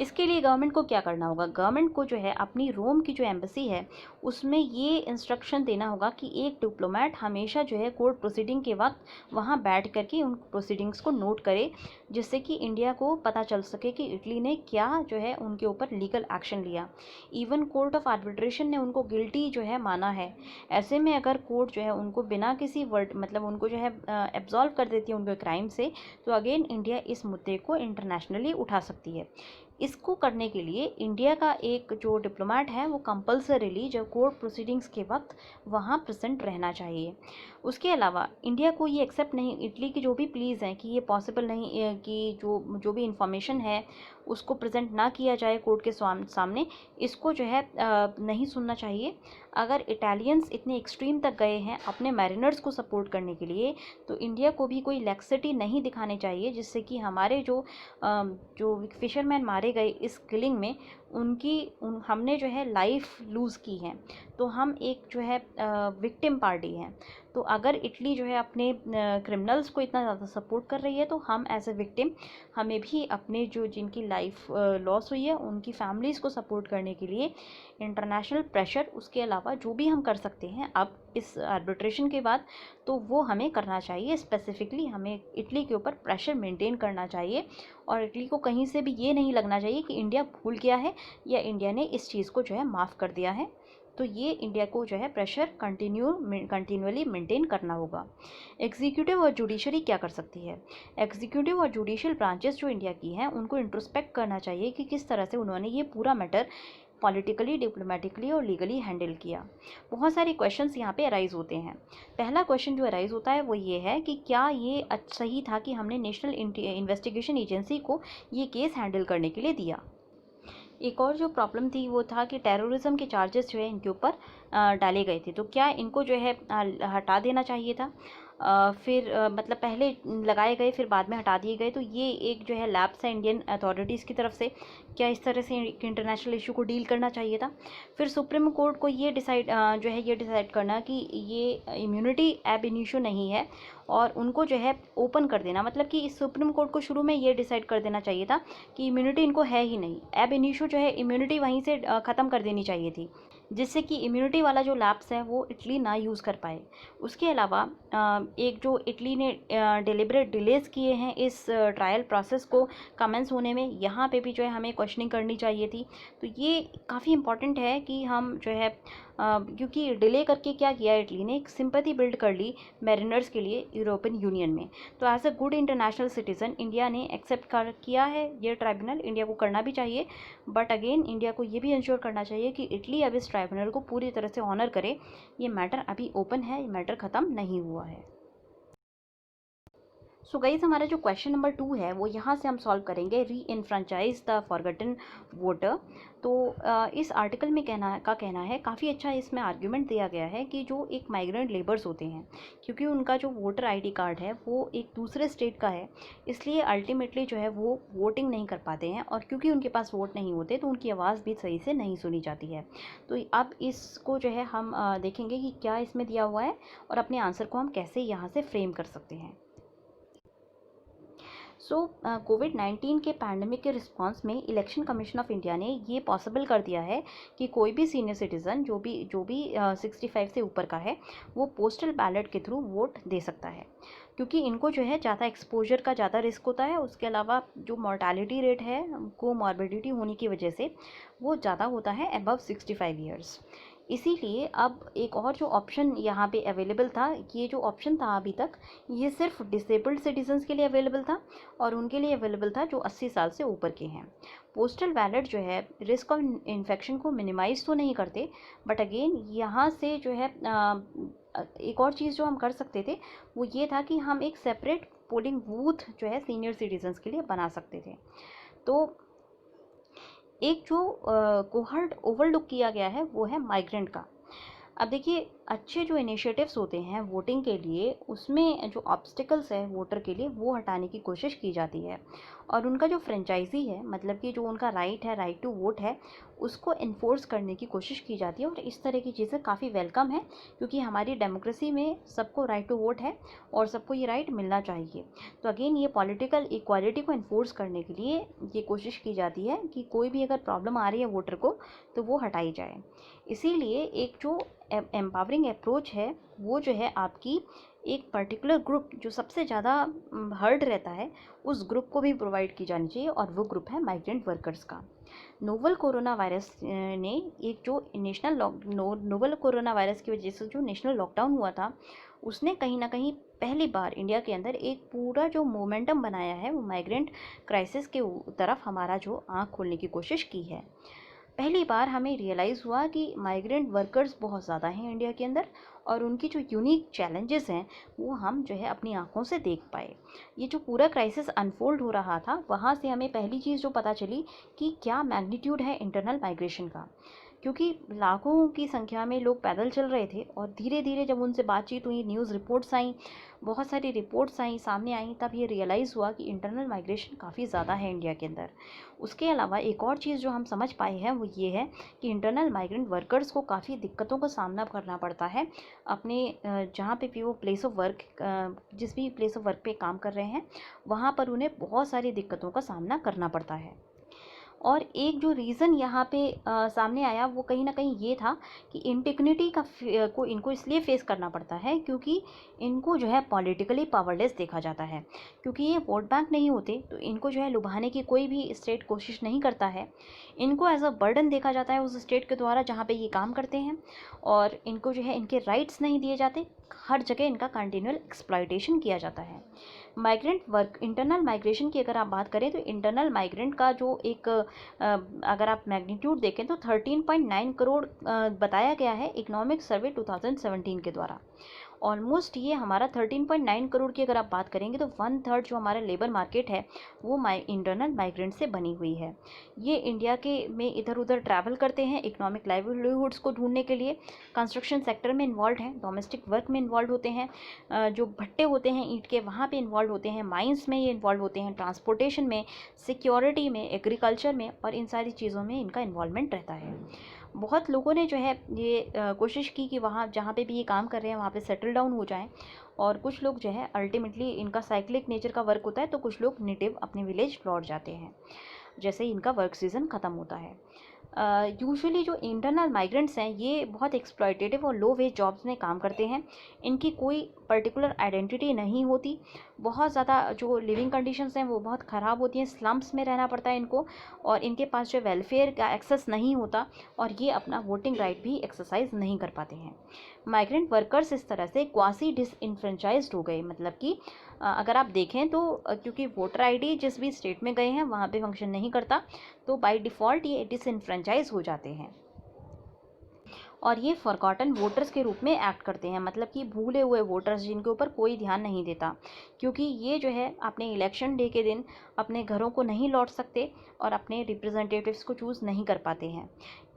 Speaker 1: इसके लिए गवर्नमेंट को क्या करना होगा, गवर्नमेंट को जो है अपनी रोम की जो एम्बेसी है उसमें ये इंस्ट्रक्शन देना होगा कि एक डिप्लोमेट हमेशा जो है कोर्ट प्रोसीडिंग के वक्त वहाँ बैठ करके उन प्रोसीडिंग्स को नोट करे, जिससे कि इंडिया को पता चल सके कि इटली ने क्या जो है उनके ऊपर लीगल एक्शन लिया। इवन कोर्ट ऑफ आर्बिट्रेशन ने उनको गिल्टी जो है माना है। ऐसे में अगर कोर्ट जो है उनको बिना किसी वर्ड, मतलब उनको जो है एब्जॉल्व कर देती है उनके क्राइम से, तो अगेन इंडिया इस मुद्दे को इंटरनेशनली उठा सकती है। इसको करने के लिए इंडिया का एक जो डिप्लोमेट है वो कंपल्सरीली जब कोर्ट प्रोसीडिंग्स के वक्त वहाँ प्रेजेंट रहना चाहिए। उसके अलावा इंडिया को ये एक्सेप्ट नहीं, इटली की जो भी प्लीज़ हैं कि ये पॉसिबल नहीं है कि जो भी इंफॉर्मेशन है उसको प्रेजेंट ना किया जाए कोर्ट के सामने, इसको जो है नहीं सुनना चाहिए। अगर इटालियंस इतने एक्सट्रीम तक गए हैं अपने मैरिनर्स को सपोर्ट करने के लिए, तो इंडिया को भी कोई लैक्सिटी नहीं दिखानी चाहिए, जिससे कि हमारे जो फिशरमैन मारे गए इस किलिंग में हमने जो है लाइफ लूज़ की है, तो हम एक जो है विक्टिम पार्टी हैं। तो अगर इटली जो है अपने क्रिमिनल्स को इतना ज़्यादा सपोर्ट कर रही है, तो हम एज ए विक्टिम हमें भी अपने जो जिनकी लाइफ लॉस हुई है उनकी फैमिलीज़ को सपोर्ट करने के लिए इंटरनेशनल प्रेशर, उसके अलावा जो भी हम कर सकते हैं अब इस आर्बिट्रेशन के बाद, तो वो हमें करना चाहिए। स्पेसिफिकली हमें इटली के ऊपर प्रेशर मेंटेन करना चाहिए और इटली को कहीं से भी ये नहीं लगना चाहिए कि इंडिया भूल गया है या इंडिया ने इस चीज़ को जो है माफ़ कर दिया है। तो ये इंडिया को जो है प्रेशर कंटिन्यूअली मेंटेन करना होगा। एग्जीक्यूटिव और जुडिशरी क्या कर सकती है? एग्जीक्यूटिव और जुडिशियल ब्रांचेस जो इंडिया की हैं उनको इंट्रोस्पेक्ट करना चाहिए कि किस तरह से उन्होंने ये पूरा मैटर पॉलिटिकली, डिप्लोमेटिकली और लीगली हैंडल किया। बहुत सारे क्वेश्चंस यहाँ पे अराइज होते हैं। पहला क्वेश्चन जो अराइज होता है वो ये है कि क्या ये सही था कि हमने नेशनल इन्वेस्टिगेशन एजेंसी को ये केस हैंडल करने के लिए दिया। एक और जो प्रॉब्लम थी वो था कि टेररिज्म के चार्जेस जो है इनके ऊपर डाले गए थे, तो क्या इनको जो है हटा देना चाहिए था? फिर मतलब पहले लगाए गए फिर बाद में हटा दिए गए, तो ये एक जो है लैप्स है इंडियन अथॉरिटीज़ की तरफ से। क्या इस तरह से इंटरनेशनल इशू को डील करना चाहिए था? फिर सुप्रीम कोर्ट को ये डिसाइड करना कि ये इम्यूनिटी एब इनिशियो नहीं है और उनको जो है ओपन कर देना, मतलब कि इस सुप्रीम कोर्ट को शुरू में ये डिसाइड कर देना चाहिए था कि इम्यूनिटी इनको है ही नहीं। एब इनिशियो जो है इम्यूनिटी वहीं से ख़त्म कर देनी चाहिए थी, जिससे कि इम्यूनिटी वाला जो लैब्स है वो इटली ना यूज़ कर पाए। उसके अलावा एक जो इटली ने डिलिबरेट डिलेस किए हैं इस ट्रायल प्रोसेस को कमेंस होने में, यहाँ पे भी जो है हमें क्वेश्चनिंग करनी चाहिए थी। तो ये काफ़ी इम्पॉर्टेंट है कि हम जो है क्योंकि डिले करके क्या किया इटली ने, एक सिंपैथी बिल्ड कर ली मैरिनर्स के लिए यूरोपियन यूनियन में। तो as a good international citizen India ने एक्सेप्ट किया है ये ट्राइब्यूनल, इंडिया को करना भी चाहिए। बट अगेन इंडिया को ये भी इंश्योर करना चाहिए कि इटली अब इस ट्राइब्यूनल को पूरी तरह से ऑनर करे। ये मैटर अभी ओपन है, ये मैटर ख़त्म नहीं हुआ है। सो गाइज हमारा जो क्वेश्चन नंबर 2 है वो यहाँ से हम सॉल्व करेंगे, री इनफ्रेंचाइज द फॉरगटन वोटर। तो इस आर्टिकल में कहना है काफ़ी अच्छा इसमें आर्ग्यूमेंट दिया गया है कि जो एक माइग्रेंट लेबर्स होते हैं, क्योंकि उनका जो वोटर आईडी कार्ड है वो एक दूसरे स्टेट का है, इसलिए अल्टीमेटली जो है वो वोटिंग नहीं कर पाते हैं, और क्योंकि उनके पास वोट नहीं होते तो उनकी आवाज़ भी सही से नहीं सुनी जाती है। तो अब इसको जो है हम देखेंगे कि क्या इसमें दिया हुआ है और अपने आंसर को हम कैसे यहाँ से फ्रेम कर सकते हैं। कोविड-19 के पैंडमिक के रिस्पांस में इलेक्शन कमीशन ऑफ इंडिया ने ये पॉसिबल कर दिया है कि कोई भी सीनियर सिटीज़न जो भी 65 से ऊपर का है वो पोस्टल बैलेट के थ्रू वोट दे सकता है, क्योंकि इनको जो है ज़्यादा एक्सपोजर का ज़्यादा रिस्क होता है। उसके अलावा जो मॉर्टेलिटी रेट है कोमॉर्बिडिटी होने की वजह से वो ज़्यादा होता है अबव 65 ईयर्स। इसीलिए अब एक और जो ऑप्शन यहाँ पे अवेलेबल था, ये जो ऑप्शन था अभी तक ये सिर्फ डिसेबल्ड सिटीजन्स के लिए अवेलेबल था और उनके लिए अवेलेबल था जो 80 साल से ऊपर के हैं। पोस्टल बैलेट जो है रिस्क ऑफ इन्फेक्शन को मिनिमाइज़ तो नहीं करते, बट अगेन यहाँ से जो है एक और चीज़ जो हम कर सकते थे वो ये था कि हम एक सेपरेट पोलिंग बूथ जो है सीनियर सिटीजन्स के लिए बना सकते थे। तो एक जो कोहर्ट ओवरलुक किया गया है वो है माइग्रेंट का। अब देखिए अच्छे जो इनिशिएटिव्स होते हैं वोटिंग के लिए, उसमें जो ऑब्स्टिकल्स है वोटर के लिए वो हटाने की कोशिश की जाती है, और उनका जो फ्रेंचाइजी है, मतलब कि जो उनका राइट है, राइट टू वोट है, उसको इन्फोर्स करने की कोशिश की जाती है। और इस तरह की चीज़ें काफ़ी वेलकम है, क्योंकि हमारी डेमोक्रेसी में सबको राइट टू वोट है और सबको ये राइट मिलना चाहिए। तो अगेन ये पॉलिटिकल इक्वालिटी को इन्फोर्स करने के लिए ये कोशिश की जाती है कि कोई भी अगर प्रॉब्लम आ रही है वोटर को तो वो हटाई जाए। इसीलिए एक जो एम्पावरिंग अप्रोच है वो जो है आपकी एक पर्टिकुलर ग्रुप जो सबसे ज़्यादा हर्ट रहता है उस ग्रुप को भी प्रोवाइड की जानी चाहिए, और वो ग्रुप है माइग्रेंट वर्कर्स का। नोवल कोरोना वायरस ने एक जो नोवल कोरोना वायरस की वजह से जो नेशनल लॉकडाउन हुआ था, उसने कहीं ना कहीं पहली बार इंडिया के अंदर एक पूरा जो मोमेंटम बनाया है वो माइग्रेंट क्राइसिस के तरफ हमारा जो आँख खोलने की कोशिश की है। पहली बार हमें रियलाइज़ हुआ कि माइग्रेंट वर्कर्स बहुत ज़्यादा हैं इंडिया के अंदर, और उनकी जो यूनिक चैलेंजेस हैं वो हम जो है अपनी आंखों से देख पाए। ये जो पूरा क्राइसिस अनफोल्ड हो रहा था वहाँ से हमें पहली चीज़ जो पता चली कि क्या मैग्नीट्यूड है इंटरनल माइग्रेशन का, क्योंकि लाखों की संख्या में लोग पैदल चल रहे थे, और धीरे धीरे जब उनसे बातचीत हुई, न्यूज़ रिपोर्ट्स आई, बहुत सारी रिपोर्ट्स आई सामने आई, तब ये रियलाइज़ हुआ कि इंटरनल माइग्रेशन काफ़ी ज़्यादा है इंडिया के अंदर। उसके अलावा एक और चीज़ जो हम समझ पाए हैं वो ये है कि इंटरनल माइग्रेंट वर्कर्स को काफ़ी दिक्कतों का सामना करना पड़ता है अपने जहाँ पे भी वो प्लेस ऑफ वर्क, जिस भी प्लेस ऑफ वर्क पे काम कर रहे हैं वहाँ पर उन्हें बहुत सारी दिक्कतों का सामना करना पड़ता है। और एक जो रीज़न यहाँ पे सामने आया वो कहीं ना कहीं ये था कि इंडिग्निटी को इनको इसलिए फेस करना पड़ता है क्योंकि इनको जो है पॉलिटिकली पावरलेस देखा जाता है। क्योंकि ये वोट बैंक नहीं होते तो इनको जो है लुभाने की कोई भी स्टेट कोशिश नहीं करता है। इनको एज अ बर्डन देखा जाता है उस स्टेट के द्वारा जहाँ पे ये काम करते हैं, और इनको जो है इनके राइट्स नहीं दिए जाते। हर जगह इनका कंटिन्यूअल एक्सप्लॉयटेशन किया जाता है। माइग्रेंट वर्क, इंटरनल माइग्रेशन की अगर आप बात करें तो इंटरनल माइग्रेंट का जो एक अगर आप मैग्नीट्यूड देखें तो 13.9 करोड़ बताया गया है इकोनॉमिक सर्वे 2017 के द्वारा। ऑलमोस्ट ये हमारा 13.9 करोड़ की अगर आप बात करेंगे तो 1/3 जो हमारा लेबर मार्केट है वो इंटरनल माइग्रेंट से बनी हुई है। ये इंडिया के में इधर उधर ट्रैवल करते हैं इकोनॉमिक लाइवलीहुड्स को ढूंढने के लिए, कंस्ट्रक्शन सेक्टर में इन्वॉल्व हैं, डोमेस्टिक वर्क में इन्वॉल्व होते हैं, जो भट्टे होते हैं ईंट के वहाँ पे इन्वॉल्व होते हैं, माइंस में ये इन्वॉल्व होते हैं, ट्रांसपोर्टेशन में, सिक्योरिटी में, एग्रीकल्चर में, और इन सारी चीज़ों में इनका इन्वॉल्वमेंट रहता है। बहुत लोगों ने जो है ये कोशिश की कि वहाँ जहाँ पे भी ये काम कर रहे हैं वहाँ पे सेटल डाउन हो जाएं, और कुछ लोग जो है अल्टीमेटली इनका साइक्लिक नेचर का वर्क होता है तो कुछ लोग नेटिव अपने विलेज लौट जाते हैं जैसे ही इनका वर्क सीज़न ख़त्म होता है। यूजुअली जो इंटरनल माइग्रेंट्स हैं ये बहुत एक्सप्लॉयटेटिव और लो वेज जॉब्स में काम करते हैं। इनकी कोई पर्टिकुलर आइडेंटिटी नहीं होती। बहुत ज़्यादा जो लिविंग कंडीशंस हैं वो बहुत ख़राब होती हैं, स्लम्स में रहना पड़ता है इनको, और इनके पास जो वेलफेयर का एक्सेस नहीं होता, और ये अपना वोटिंग राइट भी एक्सरसाइज नहीं कर पाते हैं। माइग्रेंट वर्कर्स इस तरह से क्वासी डिसइनफ्रेंचाइज्ड हो गए, मतलब कि अगर आप देखें तो क्योंकि वोटर आईडी जिस भी स्टेट में गए हैं वहाँ पे फंक्शन नहीं करता, तो बाय डिफ़ॉल्ट ये डिसइनफ्रेंचाइज हो जाते हैं और ये फॉरगॉटन वोटर्स के रूप में एक्ट करते हैं, मतलब कि भूले हुए वोटर्स जिनके ऊपर कोई ध्यान नहीं देता, क्योंकि ये जो है अपने इलेक्शन डे के दिन अपने घरों को नहीं लौट सकते और अपने रिप्रेजेंटेटिव्स को चूज़ नहीं कर पाते हैं।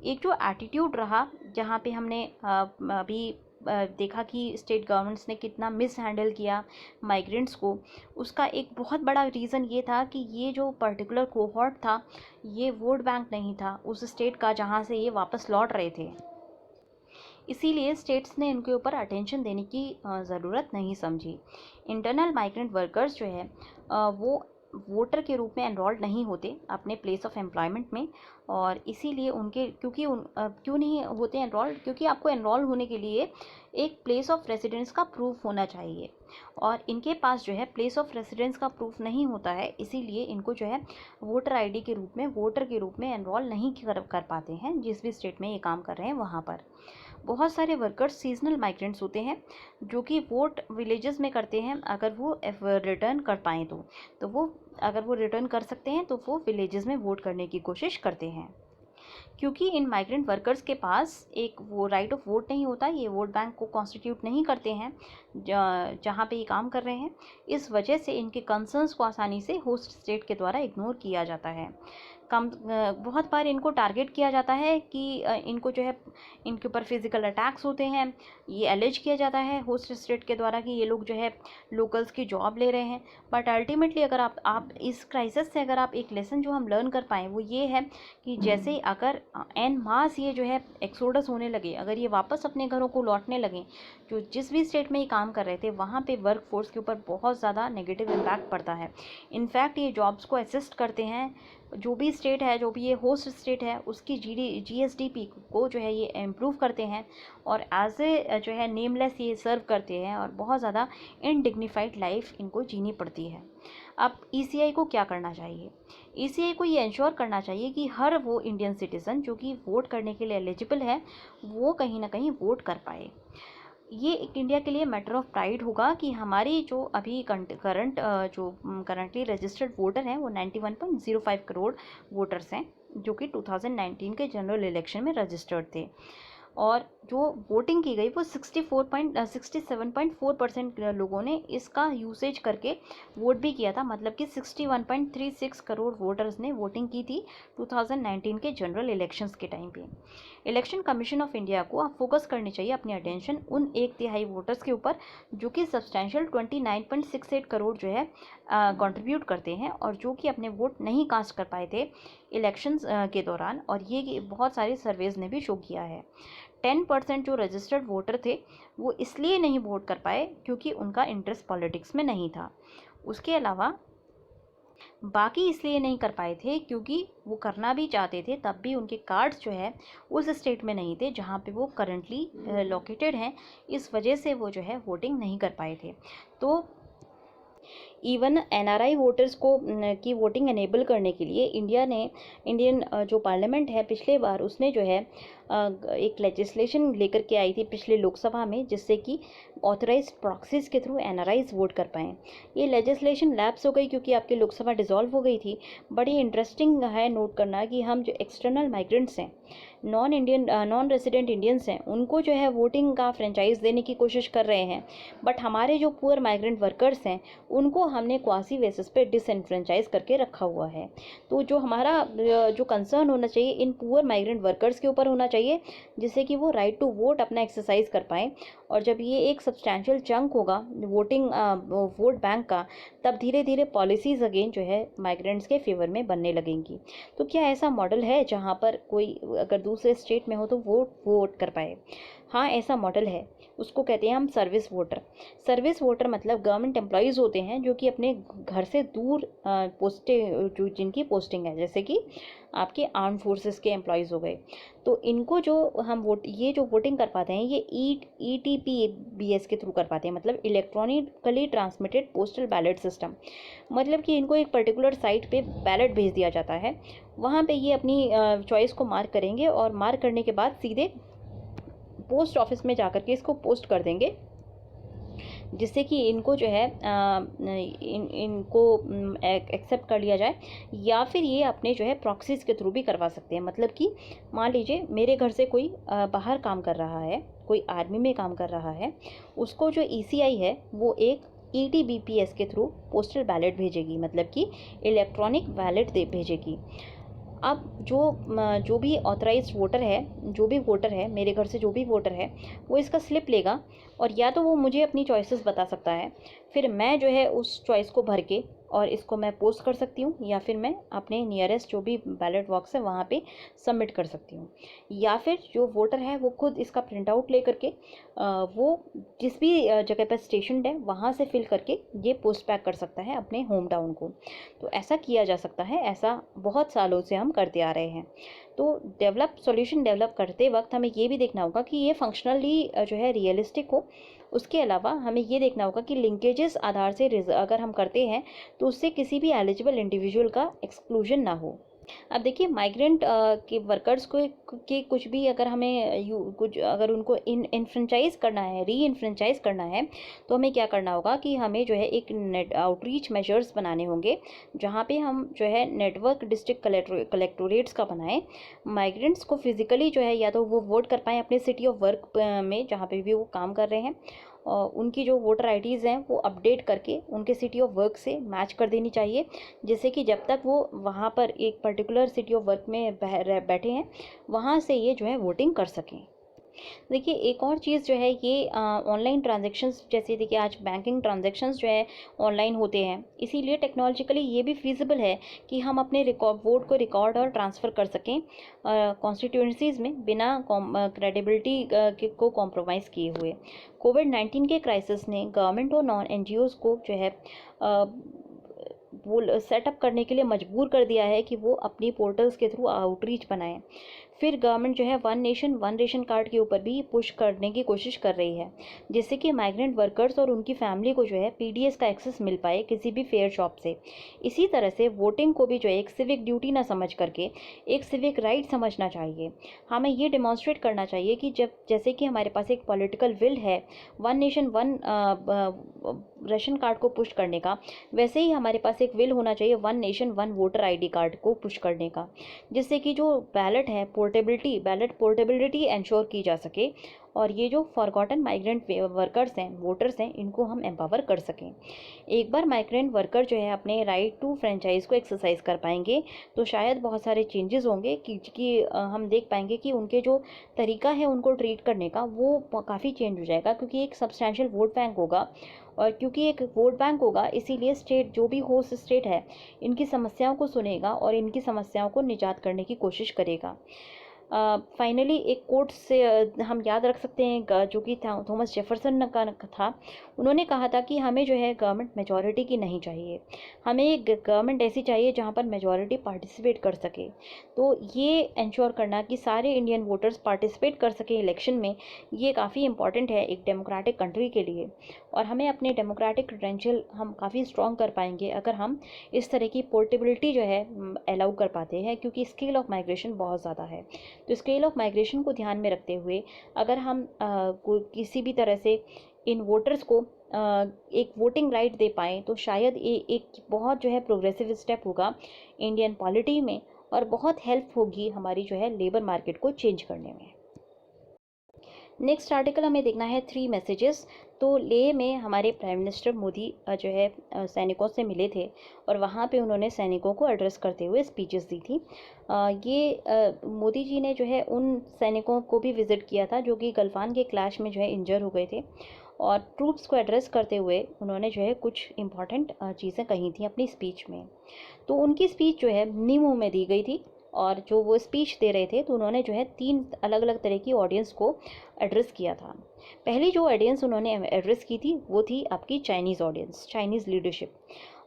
Speaker 1: एक जो एटीट्यूड रहा जहाँ पे हमने अभी देखा कि स्टेट गवर्नमेंट्स ने कितना मिस हैंडल किया माइग्रेंट्स को, उसका एक बहुत बड़ा रीज़न ये था कि ये जो पर्टिकुलर कोहॉर्ट था ये वोट बैंक नहीं था उस स्टेट का जहाँ से ये वापस लौट रहे थे। इसीलिए स्टेट्स ने इनके ऊपर अटेंशन देने की ज़रूरत नहीं समझी। इंटरनल माइग्रेंट वर्कर्स जो है वो वोटर के रूप में एनरोल्ड नहीं होते अपने प्लेस ऑफ एम्प्लॉयमेंट में, और इसीलिए उनके क्यों नहीं होते एनरोल्ड, क्योंकि आपको एनरोल होने के लिए एक प्लेस ऑफ रेसिडेंस का प्रूफ होना चाहिए, और इनके पास जो है प्लेस ऑफ रेसिडेंस का प्रूफ नहीं होता है, इसीलिए इनको जो है वोटर आईडी के रूप में, वोटर के रूप में एनरोल नहीं कर पाते हैं जिस भी स्टेट में ये काम कर रहे हैं वहाँ पर। बहुत सारे वर्कर्स सीजनल माइग्रेंट्स होते हैं जो कि वोट विलेजेस में करते हैं, अगर वो रिटर्न कर पाएँ तो वो अगर वो रिटर्न कर सकते हैं तो वो विलेजेस में वोट करने की कोशिश करते हैं। क्योंकि इन माइग्रेंट वर्कर्स के पास एक वो राइट ऑफ वोट नहीं होता, ये वोट बैंक को कॉन्स्टिट्यूट नहीं करते हैं जहाँ पे ये काम कर रहे हैं, इस वजह से इनके कंसर्न्स को आसानी से होस्ट स्टेट के द्वारा इग्नोर किया जाता है। बहुत बार इनको टारगेट किया जाता है कि इनको जो है इनके ऊपर फिज़िकल अटैक्स होते हैं, ये एलिज किया जाता है होस्ट स्टेट के द्वारा कि ये लोग जो है लोकल्स की जॉब ले रहे हैं। बट अल्टीमेटली अगर आप इस क्राइसिस से अगर आप एक लेसन जो हम लर्न कर पाएँ वो ये है कि जैसे ही अगर एन मास ये जो है एक्सोडस होने लगे, अगर ये वापस अपने घरों को लौटने लगें, जो जिस भी स्टेट में ये काम कर रहे थे वहाँ पे वर्क फोर्स के ऊपर बहुत ज़्यादा नेगेटिव इम्पैक्ट पड़ता है। इनफैक्ट ये जॉब्स को असिस्ट करते हैं, जो भी स्टेट है, जो भी ये होस्ट स्टेट है उसकी GSDP को जो है ये इम्प्रूव करते हैं, और एज ए जो है नेमलेस ये सर्व करते हैं, और बहुत ज़्यादा इनडिग्निफाइड लाइफ इनको जीनी पड़ती है। अब ECI को क्या करना चाहिए? ECI को ये इंश्योर करना चाहिए कि हर वो इंडियन सिटीज़न जो कि वोट करने के लिए एलिजिबल है वो कहीं ना कहीं वोट कर पाए। ये एक इंडिया के लिए मैटर ऑफ प्राइड होगा कि हमारी जो अभी करंटली रजिस्टर्ड वोटर हैं वो 91.05 करोड़ वोटर्स हैं जो कि 2019 के जनरल इलेक्शन में रजिस्टर्ड थे, और जो वोटिंग की गई वो 67.4% लोगों ने इसका यूसेज करके वोट भी किया था, मतलब कि 61.36 करोड़ वोटर्स ने वोटिंग की थी 2019 के जनरल इलेक्शंस के टाइम पे। इलेक्शन कमीशन ऑफ इंडिया को अब फोकस करनी चाहिए अपनी अटेंशन उन 1/3 वोटर्स के ऊपर जो कि सब्सटैंशियल 29.68 करोड़ जो है कंट्रीब्यूट करते हैं, और जो कि अपने वोट नहीं कास्ट कर पाए थे इलेक्शंस के दौरान, और ये बहुत सारे सर्वेज ने भी शो किया है। 10% जो रजिस्टर्ड वोटर थे वो इसलिए नहीं वोट कर पाए क्योंकि उनका इंटरेस्ट पॉलिटिक्स में नहीं था। उसके अलावा बाकी इसलिए नहीं कर पाए थे क्योंकि वो करना भी चाहते थे, तब भी उनके कार्ड्स जो है उस स्टेट में नहीं थे जहाँ पे वो करंटली लोकेटेड हैं। इस वजह से वो जो है वोटिंग नहीं कर पाए थे। तो इवन एनआरआई वोटर्स को की वोटिंग एनेबल करने के लिए इंडियन जो पार्लियामेंट है पिछले बार उसने जो है एक लेजिस्लेशन लेकर के आई थी पिछले लोकसभा में, जिससे कि ऑथराइज्ड प्रॉक्सीज के थ्रू एनआरआईज वोट कर पाएँ। ये लेजिस्लेशन लैप्स हो गई क्योंकि आपकी लोकसभा डिसॉल्व हो गई थी। बड़ी इंटरेस्टिंग है नोट करना कि हम जो एक्सटर्नल माइग्रेंट्स हैं, नॉन रेसिडेंट इंडियंस हैं, उनको जो है वोटिंग का फ्रेंचाइज देने की कोशिश कर रहे हैं, बट हमारे जो पुअर माइग्रेंट वर्कर्स हैं उनको हमने क्वासी बेसिस पे डिसएनफ्रेंचाइज करके रखा हुआ है। तो जो हमारा जो कंसर्न होना चाहिए इन पुअर माइग्रेंट वर्कर्स के ऊपर होना चाहिए, जिससे कि वो राइट टू वोट अपना एक्सरसाइज कर पाएँ। और जब ये एक सब्सटैंशियल चंक होगा वोट बैंक का, तब धीरे धीरे पॉलिसीज़ अगेन जो है माइग्रेंट्स के फेवर में बनने लगेंगी। तो क्या ऐसा मॉडल है जहाँ पर कोई अगर दूसरे स्टेट में हो तो वो वोट कर पाए? हाँ, ऐसा मॉडल है। उसको कहते हैं हम सर्विस वोटर। सर्विस वोटर मतलब गवर्नमेंट एम्प्लॉयज़ होते हैं जो कि अपने घर से दूर जो जिनकी पोस्टिंग है, जैसे कि आपके आर्म फोर्सेस के एम्प्लॉयज़ हो गए। तो इनको जो हम ये जो वोटिंग कर पाते हैं ये ETPBS के थ्रू कर पाते हैं, मतलब electronically transmitted postal ballot system. मतलब कि इनको एक पर्टिकुलर साइट पे बैलेट भेज दिया जाता है, वहाँ पे ये अपनी चॉइस को मार्क करेंगे और मार्क करने के बाद सीधे पोस्ट ऑफिस में जाकर के इसको पोस्ट कर देंगे, जिससे कि इनको जो है इनको एक्सेप्ट कर लिया जाए। या फिर ये अपने जो है प्रॉक्सीज के थ्रू भी करवा सकते हैं। मतलब कि मान लीजिए मेरे घर से कोई बाहर काम कर रहा है, कोई आर्मी में काम कर रहा है, उसको जो ECI है वो एक ETBPS के थ्रू पोस्टल बैलेट भेजेगी, मतलब कि इलेक्ट्रॉनिक बैलेट भेजेगी। अब जो भी ऑथराइज्ड वोटर है, जो भी वोटर है, मेरे घर से जो भी वोटर है, वो इसका स्लिप लेगा और या तो वो मुझे अपनी चॉइसेस बता सकता है, फिर मैं जो है उस चॉइस को भर के और इसको मैं पोस्ट कर सकती हूँ, या फिर मैं अपने नियरेस्ट जो भी बैलेट बॉक्स है वहाँ पे सबमिट कर सकती हूँ। या फिर जो वोटर है वो खुद इसका प्रिंट आउट ले करके वो जिस भी जगह पर स्टेशनड है वहाँ से फिल करके ये पोस्ट बैक कर सकता है अपने होम टाउन को। तो ऐसा किया जा सकता है, ऐसा बहुत सालों से हम करते आ रहे हैं। तो सॉल्यूशन डेवलप करते वक्त हमें ये भी देखना होगा कि ये फंक्शनली जो है रियलिस्टिक हो। उसके अलावा हमें ये देखना होगा कि लिंकेजेस आधार से अगर हम करते हैं तो उससे किसी भी एलिजिबल इंडिविजुअल का एक्सक्लूजन ना हो। अब देखिए माइग्रेंट के वर्कर्स को के कुछ भी अगर हमें कुछ अगर उनको इनफ्रेंचाइज करना है, री इनफ्रेंचाइज करना है, तो हमें क्या करना होगा कि हमें जो है एक आउटरीच मेजर्स बनाने होंगे, जहाँ पे हम जो है नेटवर्क डिस्ट्रिक्ट कलेक्टोरेट्स का बनाएं। माइग्रेंट्स को फिजिकली जो है या तो वो वोट कर पाएँ अपने सिटी ऑफ वर्क में जहाँ पे भी वो काम कर रहे हैं, और उनकी जो वोटर IDs हैं वो अपडेट करके उनके सिटी ऑफ वर्क से मैच कर देनी चाहिए, जिससे कि जब तक वो वहाँ पर एक पर्टिकुलर सिटी ऑफ वर्क में बैठे हैं वहाँ से ये जो है वोटिंग कर सकें। देखिए एक और चीज़ जो है ये ऑनलाइन ट्रांजेक्शन्स, जैसे देखिए आज बैंकिंग ट्रांजेक्शन्स जो है ऑनलाइन होते हैं, इसीलिए टेक्नोलॉजिकली ये भी फिजिबल है कि हम अपने वोट को रिकॉर्ड और ट्रांसफ़र कर सकें कॉन्स्टिट्यूंसीज़ में बिना क्रेडिबिलिटी को कॉम्प्रोमाइज़ किए हुए। कोविड-19 के क्राइसिस ने गवर्नमेंट और नॉन NGOs को जो है वो सेटअप करने के लिए मजबूर कर दिया है कि वो अपनी पोर्टल्स के थ्रू आउटरीच बनाएं। फिर गवर्नमेंट जो है one nation one ration card के ऊपर भी पुश करने की कोशिश कर रही है, जिससे कि माइग्रेंट वर्कर्स और उनकी फैमिली को जो है PDS का एक्सेस मिल पाए किसी भी फेयर शॉप से। इसी तरह से वोटिंग को भी जो है एक सिविक ड्यूटी ना समझ करके एक सिविक राइट समझना चाहिए। हमें ये डिमॉन्स्ट्रेट करना चाहिए कि जैसे कि हमारे पास एक पॉलिटिकल विल है one nation one ration card को पुश करने का, वैसे ही हमारे पास एक विल होना चाहिए one nation one voter ID card को पुश करने का, जिससे कि जो बैलेट पोर्टेबिलिटी इंश्योर की जा सके और ये जो फॉरगॉटन माइग्रेंट वर्कर्स हैं, वोटर्स हैं, इनको हम एम्पावर कर सकें। एक बार माइग्रेंट वर्कर जो है अपने राइट टू फ्रेंचाइज को एक्सरसाइज कर पाएंगे तो शायद बहुत सारे चेंजेस होंगे कि हम देख पाएंगे कि उनके जो तरीका है उनको ट्रीट करने का वो काफ़ी चेंज हो जाएगा, क्योंकि एक सब्सटैंशियल वोट बैंक होगा। और क्योंकि एक वोट बैंक होगा इसीलिए स्टेट जो भी होस्ट स्टेट है इनकी समस्याओं को सुनेगा और इनकी समस्याओं को निजात करने की कोशिश करेगा। फाइनली एक कोट से हम याद रख सकते हैं जो कि थॉमस जेफरसन का था। उन्होंने कहा था कि हमें जो है गवर्नमेंट मेजॉरिटी की नहीं चाहिए, हमें एक गवर्नमेंट ऐसी चाहिए जहाँ पर मेजॉरिटी पार्टिसिपेट कर सके। तो ये इंश्योर करना कि सारे इंडियन वोटर्स पार्टिसिपेट कर सकें इलेक्शन में, ये काफ़ी इंपॉर्टेंट है एक डेमोक्रेटिक कंट्री के लिए। और हमें अपने डेमोक्रेटिक क्रेडेंशियल हम काफ़ी स्ट्रॉन्ग कर पाएंगे अगर हम इस तरह की पोर्टेबिलिटी जो है अलाउ कर पाते हैं, क्योंकि स्केल ऑफ माइग्रेशन बहुत ज़्यादा है। तो स्केल ऑफ माइग्रेशन को ध्यान में रखते हुए अगर हम किसी भी तरह से इन वोटर्स को एक वोटिंग राइट दे पाएँ तो शायद ये एक बहुत जो है प्रोग्रेसिव स्टेप होगा इंडियन पॉलिटी में, और बहुत हेल्प होगी हमारी जो है लेबर मार्केट को चेंज करने में। नेक्स्ट आर्टिकल हमें देखना है 3 मैसेजेस। तो लेह में हमारे प्राइम मिनिस्टर मोदी जो है सैनिकों से मिले थे और वहाँ पे उन्होंने सैनिकों को एड्रेस करते हुए स्पीचेस दी थी। मोदी जी ने जो है उन सैनिकों को भी विज़िट किया था जो कि गलवान के क्लैश में जो है इंजर हो गए थे, और ट्रूप्स को एड्रेस करते हुए उन्होंने जो है कुछ इम्पॉर्टेंट चीज़ें कही थी अपनी स्पीच में। तो उनकी स्पीच जो है नीमू में दी गई थी, और जो वो स्पीच दे रहे थे तो उन्होंने जो है 3 अलग अलग तरह की ऑडियंस को एड्रेस किया था। पहली जो ऑडियंस उन्होंने एड्रेस की थी वो थी आपकी चाइनीज़ ऑडियंस, चाइनीज़ लीडरशिप।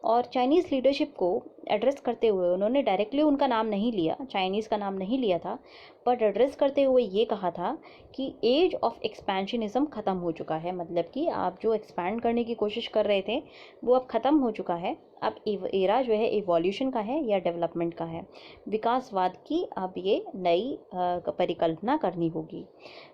Speaker 1: और चाइनीज़ लीडरशिप को एड्रेस करते हुए उन्होंने डायरेक्टली उनका नाम नहीं लिया, चाइनीज़ का नाम नहीं लिया था, बट एड्रेस करते हुए ये कहा था कि एज ऑफ एक्सपेंशनिज्म ख़त्म हो चुका है। मतलब कि आप जो एक्सपैंड करने की कोशिश कर रहे थे वो अब ख़त्म हो चुका है। अब एरा जो है इवोल्यूशन का है या डेवलपमेंट का है, विकासवाद की अब ये नई परिकल्पना करनी होगी।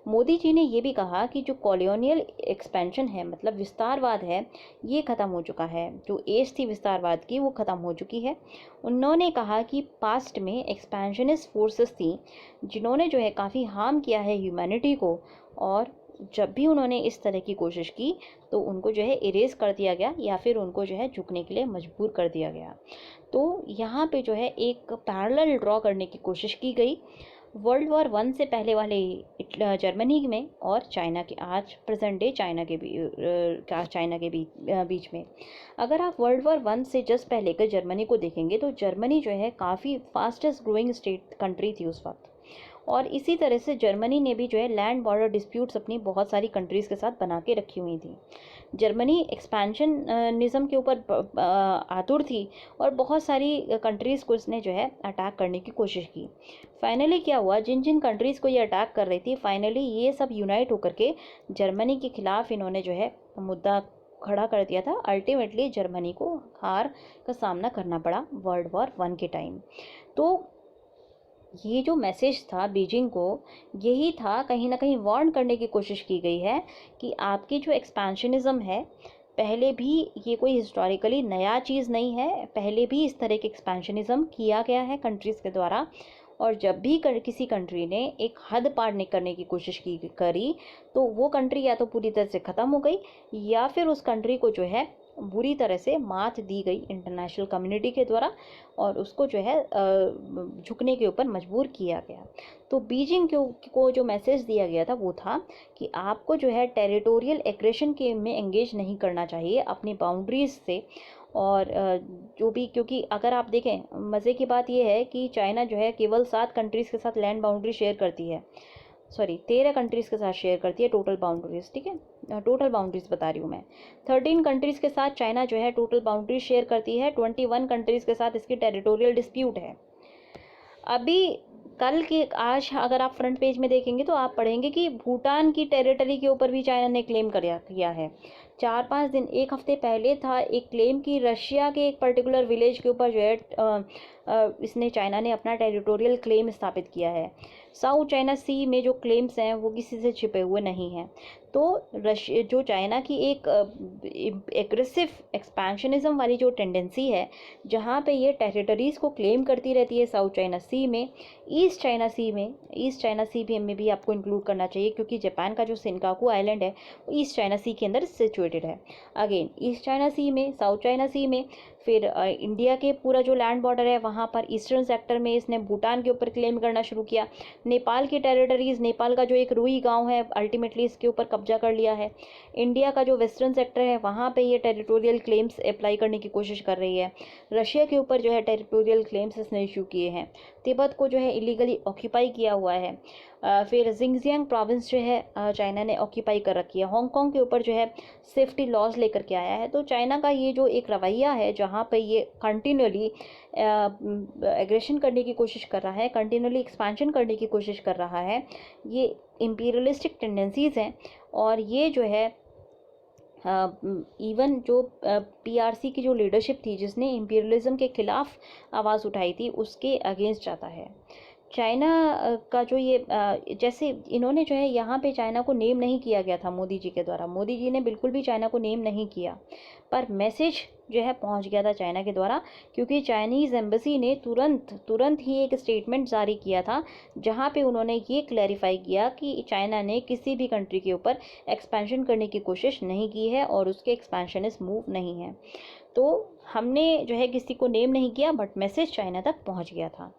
Speaker 1: मोदी जी ने ये भी कहा कि जो कॉलोनियल एक्सपेंशन है, मतलब विस्तारवाद है, ये ख़त्म हो चुका है। जो एज थी विस्तारवाद की वो ख़त्म हो चुकी है। उन्होंने कहा कि पास्ट में एक्सपेंशनिस्ट फोर्सेस थी जिन्होंने जो है काफ़ी हार्म किया है ह्यूमैनिटी को, और जब भी उन्होंने इस तरह की कोशिश की तो उनको जो है इरेज कर दिया गया या फिर उनको जो है झुकने के लिए मजबूर कर दिया गया। तो यहाँ पे जो है एक पैरेलल ड्रॉ करने की कोशिश की गई वर्ल्ड वॉर 1 से पहले वाले जर्मनी में और चाइना के, आज प्रेजेंट डे चाइना के बीच में। अगर आप वर्ल्ड वॉर 1 से जस्ट पहले के जर्मनी को देखेंगे तो जर्मनी जो है काफ़ी फास्टेस्ट ग्रोइंग स्टेट कंट्री थी उस वक्त, और इसी तरह से जर्मनी ने भी जो है लैंड बॉर्डर डिस्प्यूट्स अपनी बहुत सारी कंट्रीज़ के साथ बना के रखी हुई थी। जर्मनी एक्सपेंशनिज्म के ऊपर आतुर थी और बहुत सारी कंट्रीज़ को इसने जो है अटैक करने की कोशिश की। फाइनली क्या हुआ, जिन जिन कंट्रीज़ को ये अटैक कर रही थी, फाइनली ये सब यूनाइट होकर के जर्मनी के खिलाफ इन्होंने जो है मुद्दा खड़ा कर दिया था। अल्टीमेटली जर्मनी को हार का सामना करना पड़ा वर्ल्ड वॉर 1 के टाइम। तो ये जो मैसेज था बीजिंग को, यही था, कहीं ना कहीं वार्न करने की कोशिश की गई है कि आपकी जो एक्सपेंशनिज्म है, पहले भी ये कोई हिस्टोरिकली नया चीज़ नहीं है, पहले भी इस तरह के एक्सपेंशनिज्म किया गया है कंट्रीज़ के द्वारा, और जब भी किसी कंट्री ने एक हद पार करने की कोशिश करी तो वो कंट्री या तो पूरी तरह से ख़त्म हो गई या फिर उस कंट्री को जो है बुरी तरह से मात दी गई इंटरनेशनल कम्युनिटी के द्वारा, और उसको जो है झुकने के ऊपर मजबूर किया गया। तो बीजिंग को जो मैसेज दिया गया था वो था कि आपको जो है टेरिटोरियल एग्रेशन के में एंगेज नहीं करना चाहिए अपनी बाउंड्रीज से। और जो भी, क्योंकि अगर आप देखें, मज़े की बात यह है कि चाइना जो है केवल 7 कंट्रीज़ के साथ लैंड बाउंड्री शेयर करती है, 13 कंट्रीज़ के साथ शेयर करती है टोटल बाउंड्रीज, ठीक है, टोटल बाउंड्रीज बता रही हूँ मैं। 13 कंट्रीज़ के साथ चाइना जो है टोटल बाउंड्रीज शेयर करती है, 21 कंट्रीज़ के साथ इसकी टेरिटोरियल डिस्प्यूट है। अभी कल के, आज अगर आप फ्रंट पेज में देखेंगे तो आप पढ़ेंगे कि भूटान की टेरिटरी के ऊपर भी चाइना ने क्लेम किया है। 4-5 दिन, एक हफ्ते पहले था एक क्लेम कि रशिया के एक पर्टिकुलर विलेज के ऊपर जो है इसने, चाइना ने अपना टेरिटोरियल क्लेम स्थापित किया है। साउथ चाइना सी में जो क्लेम्स हैं वो किसी से छिपे हुए नहीं हैं। तो रशिया, जो चाइना की एक एग्रेसिव एक्सपेंशनिज्म वाली जो टेंडेंसी है, जहाँ पे ये टेरिटरीज़ को क्लेम करती रहती है साउथ चाइना सी में, ईस्ट चाइना सी में भी आपको इंक्लूड करना चाहिए, क्योंकि जापान का जो सिनकाकू आइलैंड है वो ईस्ट चाइना सी के अंदर सिचुएटेड है। अगेन ईस्ट चाइना सी में, साउथ चाइना सी में, फिर इंडिया के पूरा जो लैंड बॉर्डर है वहाँ पर ईस्टर्न सेक्टर में इसने भूटान के ऊपर क्लेम करना शुरू किया। नेपाल की टेरिटरीज, नेपाल का जो एक रुई गांव है, अल्टीमेटली इसके ऊपर कब्जा कर लिया है। इंडिया का जो वेस्टर्न सेक्टर है वहाँ पे ये टेरिटोरियल क्लेम्स अप्लाई करने की कोशिश कर रही है। रशिया के ऊपर जो है टेरिटोरियल क्लेम्स इसने इशू किए हैं। तिब्बत को जो है इलीगली ऑक्यूपाई किया हुआ है। फिर जिंगजियांग प्रोविंस जो है चाइना ने ऑक्यूपाई कर रखी है। हांगकांग के ऊपर जो है सेफ्टी लॉज लेकर के आया है। तो चाइना का ये जो एक रवैया है जहाँ पे ये कंटिन्यूअली एग्रेशन करने की कोशिश कर रहा है, कंटिन्यूअली एक्सपेंशन करने की कोशिश कर रहा है, ये इम्पीरियलिस्टिक टेंडेंसीज हैं। और ये जो है इवन जो पीआरसी की जो लीडरशिप थी जिसने इम्पीरियलिज्म के खिलाफ आवाज़ उठाई थी उसके अगेंस्ट जाता है। चाइना का जो ये जैसे इन्होंने जो है यहाँ पे चाइना को नेम नहीं किया गया था मोदी जी के द्वारा, मोदी जी ने बिल्कुल भी चाइना को नेम नहीं किया, पर मैसेज जो है पहुँच गया था चाइना के द्वारा, क्योंकि चाइनीज़ एम्बेसी ने तुरंत ही एक स्टेटमेंट जारी किया था जहाँ पे उन्होंने ये क्लैरिफाई किया कि चाइना ने किसी भी कंट्री के ऊपर एक्सपेंशन करने की कोशिश नहीं की है और उसके एक्सपेंशनिस्ट मूव नहीं है। तो हमने जो है किसी को नेम नहीं किया, बट मैसेज चाइना तक पहुंच गया था।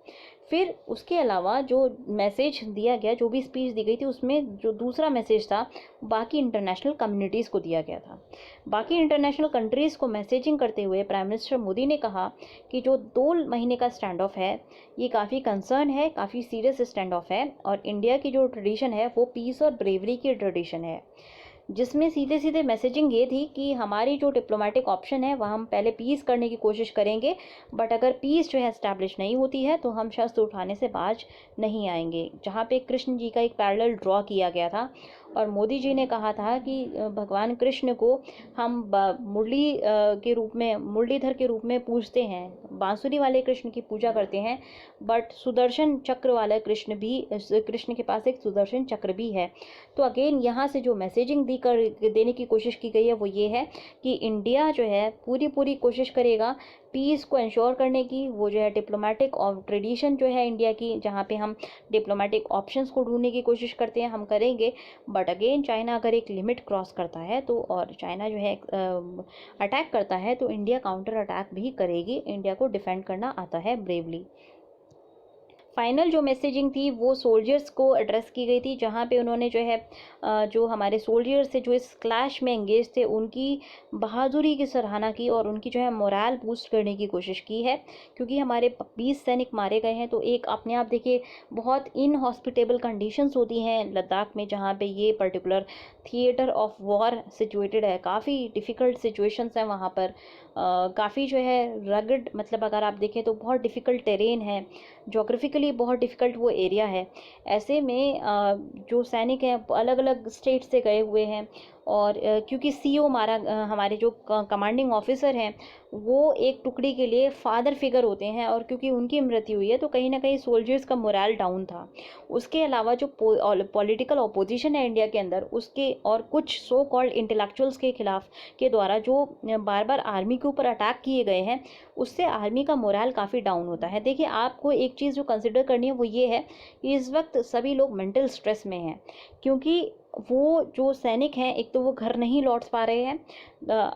Speaker 1: फिर उसके अलावा जो मैसेज दिया गया, जो भी स्पीच दी गई थी, उसमें जो दूसरा मैसेज था बाकी इंटरनेशनल कम्युनिटीज़ को दिया गया था। बाकी इंटरनेशनल कंट्रीज़ को मैसेजिंग करते हुए प्राइम मिनिस्टर मोदी ने कहा कि जो 2 महीने का स्टैंड ऑफ है ये काफ़ी कंसर्न है, काफ़ी सीरियस स्टैंड ऑफ है, और इंडिया की जो ट्रेडिशन है वो पीस और ब्रेवरी की ट्रेडिशन है, जिसमें सीधे सीधे मैसेजिंग ये थी कि हमारी जो डिप्लोमेटिक ऑप्शन है वह हम पहले पीस करने की कोशिश करेंगे, बट अगर पीस जो है एस्टैब्लिश नहीं होती है तो हम शस्त्र उठाने से बाज नहीं आएंगे। जहाँ पे कृष्ण जी का एक पैरेलल ड्रॉ किया गया था और मोदी जी ने कहा था कि भगवान कृष्ण को हम मुरलीधर के रूप में पूजते हैं, बांसुरी वाले कृष्ण की पूजा करते हैं, बट सुदर्शन चक्र वाला कृष्ण के पास एक सुदर्शन चक्र भी है। तो अगेन यहाँ से जो मैसेजिंग देने की कोशिश की गई है वो ये है कि इंडिया जो है पूरी कोशिश करेगा पीस को इंश्योर करने की। वो जो है डिप्लोमेटिक और ट्रेडिशन जो है इंडिया की, जहाँ पे हम डिप्लोमेटिक ऑप्शंस को ढूंढने की कोशिश करते हैं, हम करेंगे, बट अगेन चाइना अगर एक लिमिट क्रॉस करता है तो, और चाइना जो है अटैक करता है तो इंडिया काउंटर अटैक भी करेगी। इंडिया को डिफेंड करना आता है ब्रेवली। फाइनल जो मैसेजिंग थी वो सोल्जर्स को एड्रेस की गई थी, जहाँ पे उन्होंने जो है जो हमारे सोल्जर्स थे जो इस क्लैश में एंगेज थे उनकी बहादुरी की सराहना की और उनकी जो है मोरल बूस्ट करने की कोशिश की है, क्योंकि हमारे 20 सैनिक मारे गए हैं। तो एक अपने आप देखिए बहुत इनहॉस्पिटेबल कंडीशंस होती हैं लद्दाख में, जहाँ पे ये particular theatre of war situated है, काफ़ी डिफ़िकल्ट सिचुएशंस हैं वहाँ पर, काफ़ी जो है रगड, मतलब अगर आप देखें तो बहुत डिफ़िकल्ट टेरेन है, जोग्राफिकली बहुत डिफ़िकल्ट वो एरिया है। ऐसे में जो सैनिक हैं अलग अलग स्टेट से गए हुए हैं, और क्योंकि सीओ हमारे जो कमांडिंग ऑफिसर हैं वो एक टुकड़ी के लिए फादर फिगर होते हैं, और क्योंकि उनकी मृत्यु हुई है तो कहीं ना कहीं सोल्जर्स का मोरल डाउन था। उसके अलावा जो पॉलिटिकल अपोजिशन है इंडिया के अंदर, उसके और कुछ सो कॉल्ड इंटेलेक्चुअल्स के खिलाफ के द्वारा जो बार बार आर्मी के ऊपर अटैक किए गए हैं, उससे आर्मी का मोरल काफ़ी डाउन होता है। देखिए आपको एक चीज़ जो कंसिडर करनी है वो ये है कि इस वक्त सभी लोग मेंटल स्ट्रेस में हैं, क्योंकि वो जो सैनिक हैं एक तो वो घर नहीं लौट पा रहे हैं,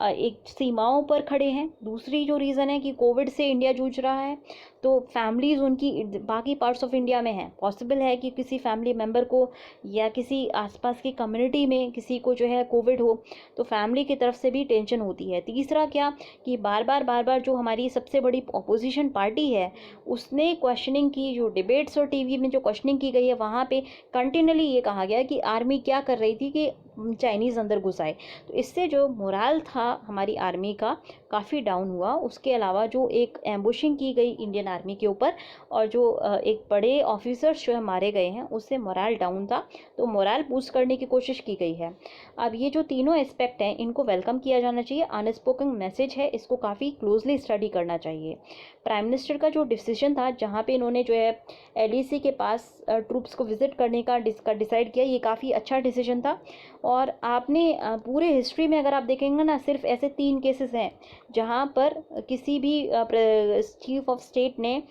Speaker 1: एक सीमाओं पर खड़े हैं, दूसरी जो रीज़न है कि कोविड से इंडिया जूझ रहा है, तो फैमिलीज़ उनकी बाकी पार्ट्स ऑफ इंडिया में हैं। पॉसिबल है कि किसी फैमिली मेम्बर को या किसी आसपास की कम्युनिटी में किसी को जो है कोविड हो, तो फैमिली की तरफ से भी टेंशन होती है। तीसरा क्या कि बार बार जो हमारी सबसे बड़ी अपोजिशन पार्टी है उसने क्वेश्चनिंग की, जो डिबेट्स और टीवी में जो क्वेश्चनिंग की गई है वहाँ पे कंटिन्यूअली ये कहा गया कि आर्मी क्या कर रही थी कि चाइनीज़ अंदर घुस आए। तो इससे जो मोरल था हमारी आर्मी का काफ़ी डाउन हुआ। उसके अलावा जो एक एम्बुशिंग की गई इंडियन आर्मी के ऊपर और जो एक बड़े ऑफिसर्स जो है मारे गए हैं, उससे मोरल डाउन था, तो मोरल बूस्ट करने की कोशिश की गई है। अब ये जो तीनों एस्पेक्ट हैं इनको वेलकम किया जाना चाहिए। अनस्पोकन मैसेज है, इसको काफ़ी क्लोजली स्टडी करना चाहिए। प्राइम मिनिस्टर का जो डिसीजन था जहाँ पे इन्होंने जो है LEC के पास ट्रूप्स को विजिट करने का डिसाइड किया, ये काफ़ी अच्छा डिसीजन था। और आपने पूरे हिस्ट्री में अगर आप देखेंगे ना, सिर्फ ऐसे 3 केसेस हैं जहाँ पर किसी भी चीफ ऑफ स्टेट ने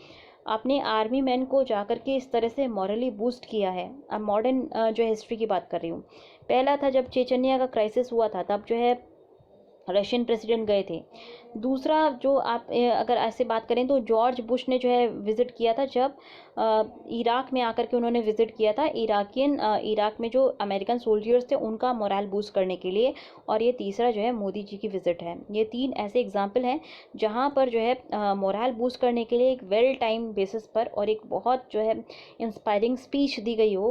Speaker 1: अपने आर्मी मैन को जाकर के इस तरह से मॉरली बूस्ट किया है। अब मॉडर्न जो हिस्ट्री की बात कर रही हूँ। पहला था जब चेचनिया का क्राइसिस हुआ था, तब जो है रशियन प्रेसिडेंट गए थे, दूसरा जो आप अगर ऐसे बात करें तो जॉर्ज बुश ने जो है विज़िट किया था, जब इराक में आकर के उन्होंने विज़िट किया था इराक में जो अमेरिकन सोल्जर्स थे उनका मोरल बूस्ट करने के लिए। और ये तीसरा जो है मोदी जी की विज़िट है। ये 3 ऐसे एग्जाम्पल हैं जहाँ पर जो है मोरल बूस्ट करने के लिए एक वेल टाइम बेसिस पर और एक बहुत जो है इंस्पायरिंग स्पीच दी गई हो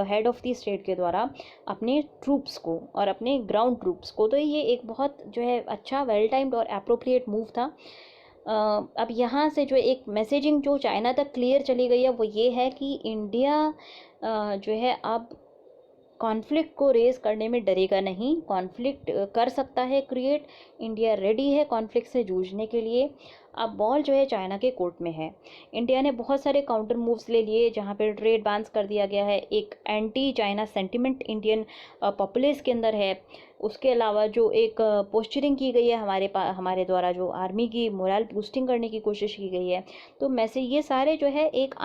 Speaker 1: हेड ऑफ़ द स्टेट के द्वारा अपने ट्रूप्स को और अपने ग्राउंड ट्रूप्स को। तो ये एक बहुत जो है अच्छा वेल टाइम्ड और एप्रोप्रिएट मूव था। अब यहाँ से जो एक मैसेजिंग जो चाइना तक क्लियर चली गई है वो ये है कि इंडिया जो है अब कॉन्फ्लिक्ट को रेज करने में डरेगा नहीं। कॉन्फ्लिक्ट कर सकता है क्रिएट, इंडिया रेडी है कॉन्फ्लिक्ट से जूझने के लिए। अब बॉल जो है चाइना के कोर्ट में है। इंडिया ने बहुत सारे काउंटर मूव्स ले लिए जहाँ पे ट्रेड बैन्स कर दिया गया है, एक anti China sentiment Indian populace के अंदर है। उसके अलावा जो एक पोस्चरिंग की गई है हमारे द्वारा, जो आर्मी की मोरल बूस्टिंग करने की कोशिश की गई है। तो मैसेज ये सारे जो है एक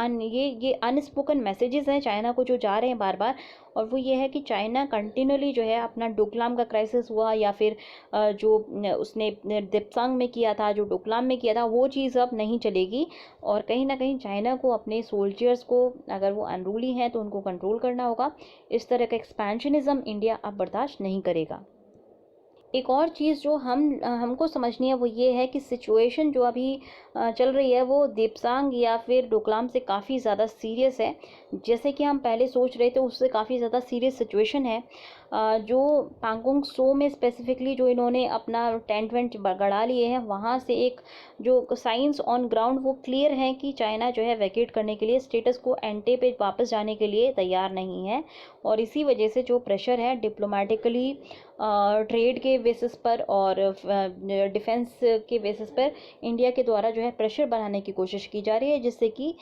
Speaker 1: ये अनस्पोकन मैसेजेस हैं चाइना को जो जा रहे हैं बार बार। और वो ये है कि चाइना कंटिन्यूली जो है अपना डोकलाम का क्राइसिस हुआ या फिर जो उसने दिप्सांग में किया था, जो डोकलाम में किया था, वो चीज़ अब नहीं चलेगी। और कहीं ना कहीं चाइना को अपने सोल्जर्स को, अगर वो अनरूली हैं तो उनको कंट्रोल करना होगा। इस तरह का एक्सपेंशनिज्म इंडिया अब बर्दाश्त नहीं करेगा। एक और चीज़ जो हमको समझनी है वो ये है कि सिचुएशन जो अभी चल रही है वो दिप्सांग या फिर डोकलाम से काफ़ी ज़्यादा सीरियस है। जैसे कि हम पहले सोच रहे थे उससे काफ़ी ज़्यादा सीरियस सिचुएशन है। जो पांगोंग सो में स्पेसिफिकली जो इन्होंने अपना टेंट वेंट गड़ा लिए हैं, वहाँ से एक जो साइंस ऑन ग्राउंड वो क्लियर हैं कि चाइना जो है वैकेट करने के लिए, स्टेटस को एंटे पे वापस जाने के लिए तैयार नहीं है। और इसी वजह से जो प्रेशर है डिप्लोमेटिकली, ट्रेड के बेसिस पर और डिफेंस के बेसिस पर इंडिया के द्वारा जो है प्रेशर बनाने की कोशिश की जा रही है, जिससे कि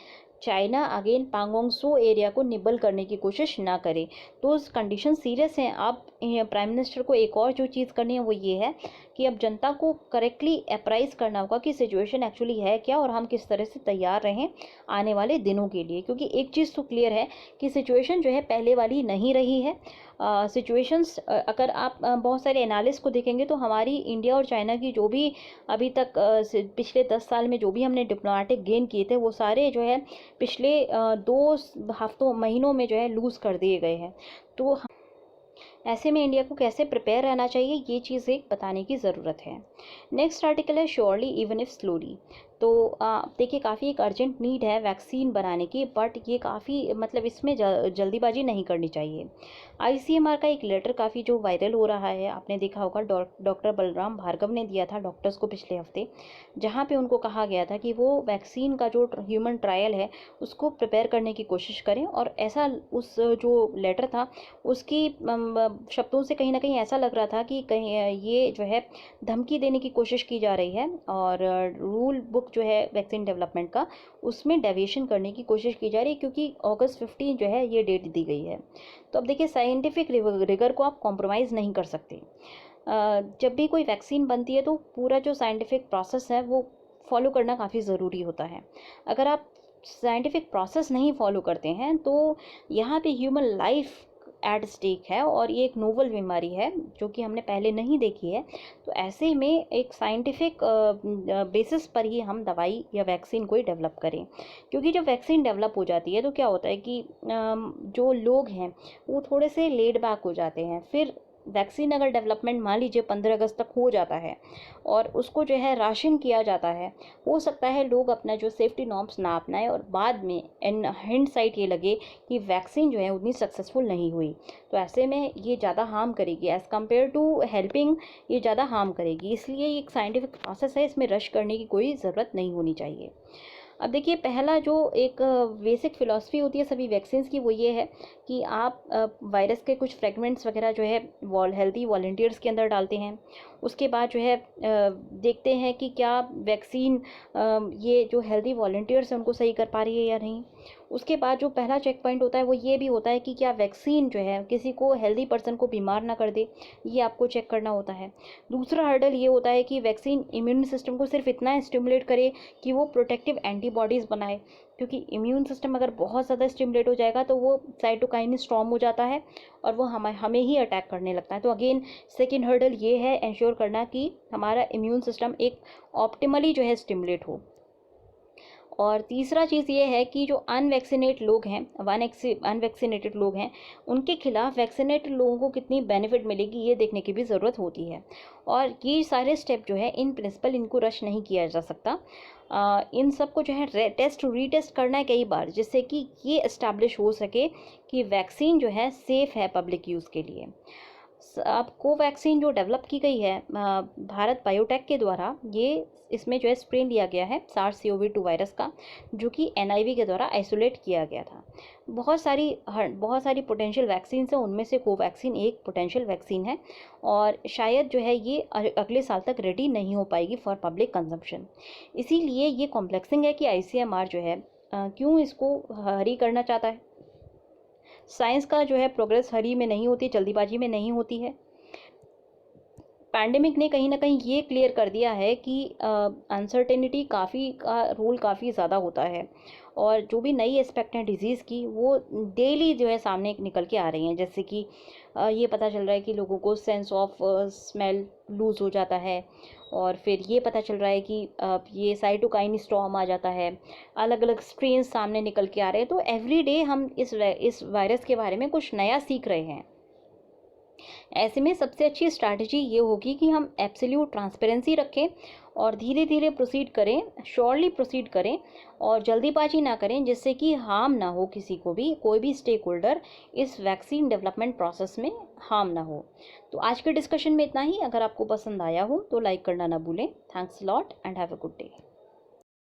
Speaker 1: China again Pangong so area को निबल करने की कोशिश ना करे। तो कंडीशन सीरियस हैं। अब प्राइम मिनिस्टर को एक और जो चीज़ करनी है वो ये है कि अब जनता को करेक्टली अप्राइज करना होगा कि सिचुएशन एक्चुअली है क्या और हम किस तरह से तैयार रहें आने वाले दिनों के लिए। क्योंकि एक चीज़ तो क्लियर है कि सिचुएशन जो है पहले वाली नहीं रही है। सिचुएशंस अगर आप बहुत सारे एनालिस्ट को देखेंगे तो हमारी इंडिया और चाइना की जो भी अभी तक पिछले 10 साल में जो भी हमने डिप्लोमेटिक गेन किए थे वो सारे जो है पिछले 2 महीनों में जो है लूज़ कर दिए गए हैं। तो ऐसे में इंडिया को कैसे प्रिपेयर रहना चाहिए ये चीज़ एक बताने की ज़रूरत है। नेक्स्ट आर्टिकल है श्योरली इवन इफ स्लोली। तो देखिए काफ़ी एक अर्जेंट नीड है वैक्सीन बनाने की, बट ये काफ़ी मतलब इसमें जल्दीबाजी नहीं करनी चाहिए। आईसीएमआर का एक लेटर काफ़ी जो वायरल हो रहा है, आपने देखा होगा, डॉक्टर बलराम भार्गव ने दिया था डॉक्टर्स को पिछले हफ्ते, जहाँ पे उनको कहा गया था कि वो वैक्सीन का जो ह्यूमन ट्रायल है उसको प्रिपेयर करने की कोशिश करें। और ऐसा उस जो लेटर था उसकी शब्दों से कहीं ना कहीं ऐसा लग रहा था कि कहीं ये जो है धमकी देने की कोशिश की जा रही है और रूल बुक जो है वैक्सीन डेवलपमेंट का उसमें डेविएशन करने की कोशिश की जा रही है, क्योंकि अगस्त 15 जो है ये डेट दी गई है। तो अब देखिए साइंटिफिक रिगर को आप कॉम्प्रोमाइज़ नहीं कर सकते। जब भी कोई वैक्सीन बनती है तो पूरा जो साइंटिफिक प्रोसेस है वो फॉलो करना काफ़ी ज़रूरी होता है। अगर आप साइंटिफिक प्रोसेस नहीं फॉलो करते हैं तो यहाँ पे ह्यूमन लाइफ एट स्टेक है और ये एक नोवल बीमारी है जो कि हमने पहले नहीं देखी है। तो ऐसे में एक साइंटिफिक बेसिस पर ही हम दवाई या वैक्सीन कोई डेवलप करें, क्योंकि जब वैक्सीन डेवलप हो जाती है तो क्या होता है कि जो लोग हैं वो थोड़े से लेड बैक हो जाते हैं। फिर वैक्सीन अगर डेवलपमेंट मान लीजिए 15 अगस्त तक हो जाता है और उसको जो है राशन किया जाता है, हो सकता है लोग अपना जो सेफ्टी नॉर्म्स ना अपनाएं और बाद में इन हाइंडसाइट ये लगे कि वैक्सीन जो है उतनी सक्सेसफुल नहीं हुई। तो ऐसे में ये ज़्यादा हार्म करेगी एज़ कम्पेयर टू हेल्पिंग, ये ज़्यादा हार्म करेगी। इसलिए ये एक साइंटिफिक प्रोसेस है, इसमें रश करने की कोई ज़रूरत नहीं होनी चाहिए। अब देखिए पहला जो एक बेसिक फ़िलॉसफी होती है सभी वैक्सीन्स की वो ये है कि आप वायरस के कुछ फ्रेगमेंट्स वगैरह जो है हेल्दी वॉलंटियर्स के अंदर डालते हैं। उसके बाद जो है देखते हैं कि क्या वैक्सीन ये जो हेल्दी वॉलंटियर्स हैं उनको सही कर पा रही है या नहीं। उसके बाद जो पहला चेक पॉइंट होता है वो ये भी होता है कि क्या वैक्सीन जो है किसी को, हेल्दी पर्सन को बीमार ना कर दे, ये आपको चेक करना होता है। दूसरा हर्डल ये होता है कि वैक्सीन इम्यून सिस्टम को सिर्फ इतना स्टिमुलेट करे कि वो प्रोटेक्टिव एंटीबॉडीज़ बनाए, क्योंकि इम्यून सिस्टम अगर बहुत ज़्यादा स्टिमुलेट हो जाएगा तो वो साइटोकाइन स्टॉर्म हो जाता है और वो हमें ही अटैक करने लगता है। तो अगेन सेकेंड हर्डल ये है इंश्योर करना कि हमारा इम्यून सिस्टम एक ऑप्टिमली जो है स्टिमुलेट हो। और तीसरा चीज़ ये है कि जो अनवैक्सीनेटेड लोग हैं उनके खिलाफ वैक्सीनेटेड लोगों को कितनी बेनिफिट मिलेगी ये देखने की भी ज़रूरत होती है। और ये सारे स्टेप जो है इन प्रिंसिपल इनको रश नहीं किया जा सकता। इन सब को जो है टेस्ट रीटेस्ट करना है कई बार, जिससे कि ये इस्टेब्लिश हो सके कि वैक्सीन जो है सेफ़ है पब्लिक यूज़ के लिए। अब कोवैक्सीन जो डेवलप की गई है भारत बायोटेक के द्वारा, ये इसमें जो है स्ट्रेन लिया गया है SARS-CoV-2 वायरस का, जो कि NIV के द्वारा आइसोलेट किया गया था। बहुत सारी पोटेंशियल वैक्सीन है, उनमें से कोवैक्सीन एक पोटेंशियल वैक्सीन है और शायद जो है ये अगले साल तक रेडी नहीं हो पाएगी फॉर पब्लिक कंजम्पशन। इसीलिए ये कॉम्प्लेक्सिंग है कि ICMR जो है क्यों इसको हरी करना चाहता है। साइंस का जो है प्रोग्रेस हरी में नहीं होती, जल्दीबाजी में नहीं होती है। पैंडेमिक ने कहीं ना कहीं ये क्लियर कर दिया है कि अनसर्टेनिटी का रोल काफ़ी ज़्यादा होता है और जो भी नई एस्पेक्ट हैं डिजीज़ की वो डेली जो है सामने निकल के आ रही हैं। जैसे कि ये पता चल रहा है कि लोगों को सेंस ऑफ स्मेल लूज़ हो जाता है और फिर ये पता चल रहा है कि ये साइटोकाइन स्टॉर्म आ जाता है, अलग अलग स्ट्रेन सामने निकल के आ रहे हैं। तो एवरी डे हम इस वायरस के बारे में कुछ नया सीख रहे हैं। ऐसे में सबसे अच्छी स्ट्रैटेजी ये होगी कि हम एब्सोल्यूट ट्रांसपेरेंसी रखें और धीरे धीरे प्रोसीड करें, श्योरली प्रोसीड करें और जल्दीबाजी ना करें, जिससे कि हार्म ना हो किसी को भी, कोई भी स्टेक होल्डर इस वैक्सीन डेवलपमेंट प्रोसेस में हार्म ना हो। तो आज के डिस्कशन में इतना ही। अगर आपको पसंद आया हो तो लाइक करना ना भूलें। Thanks lot and have a good day.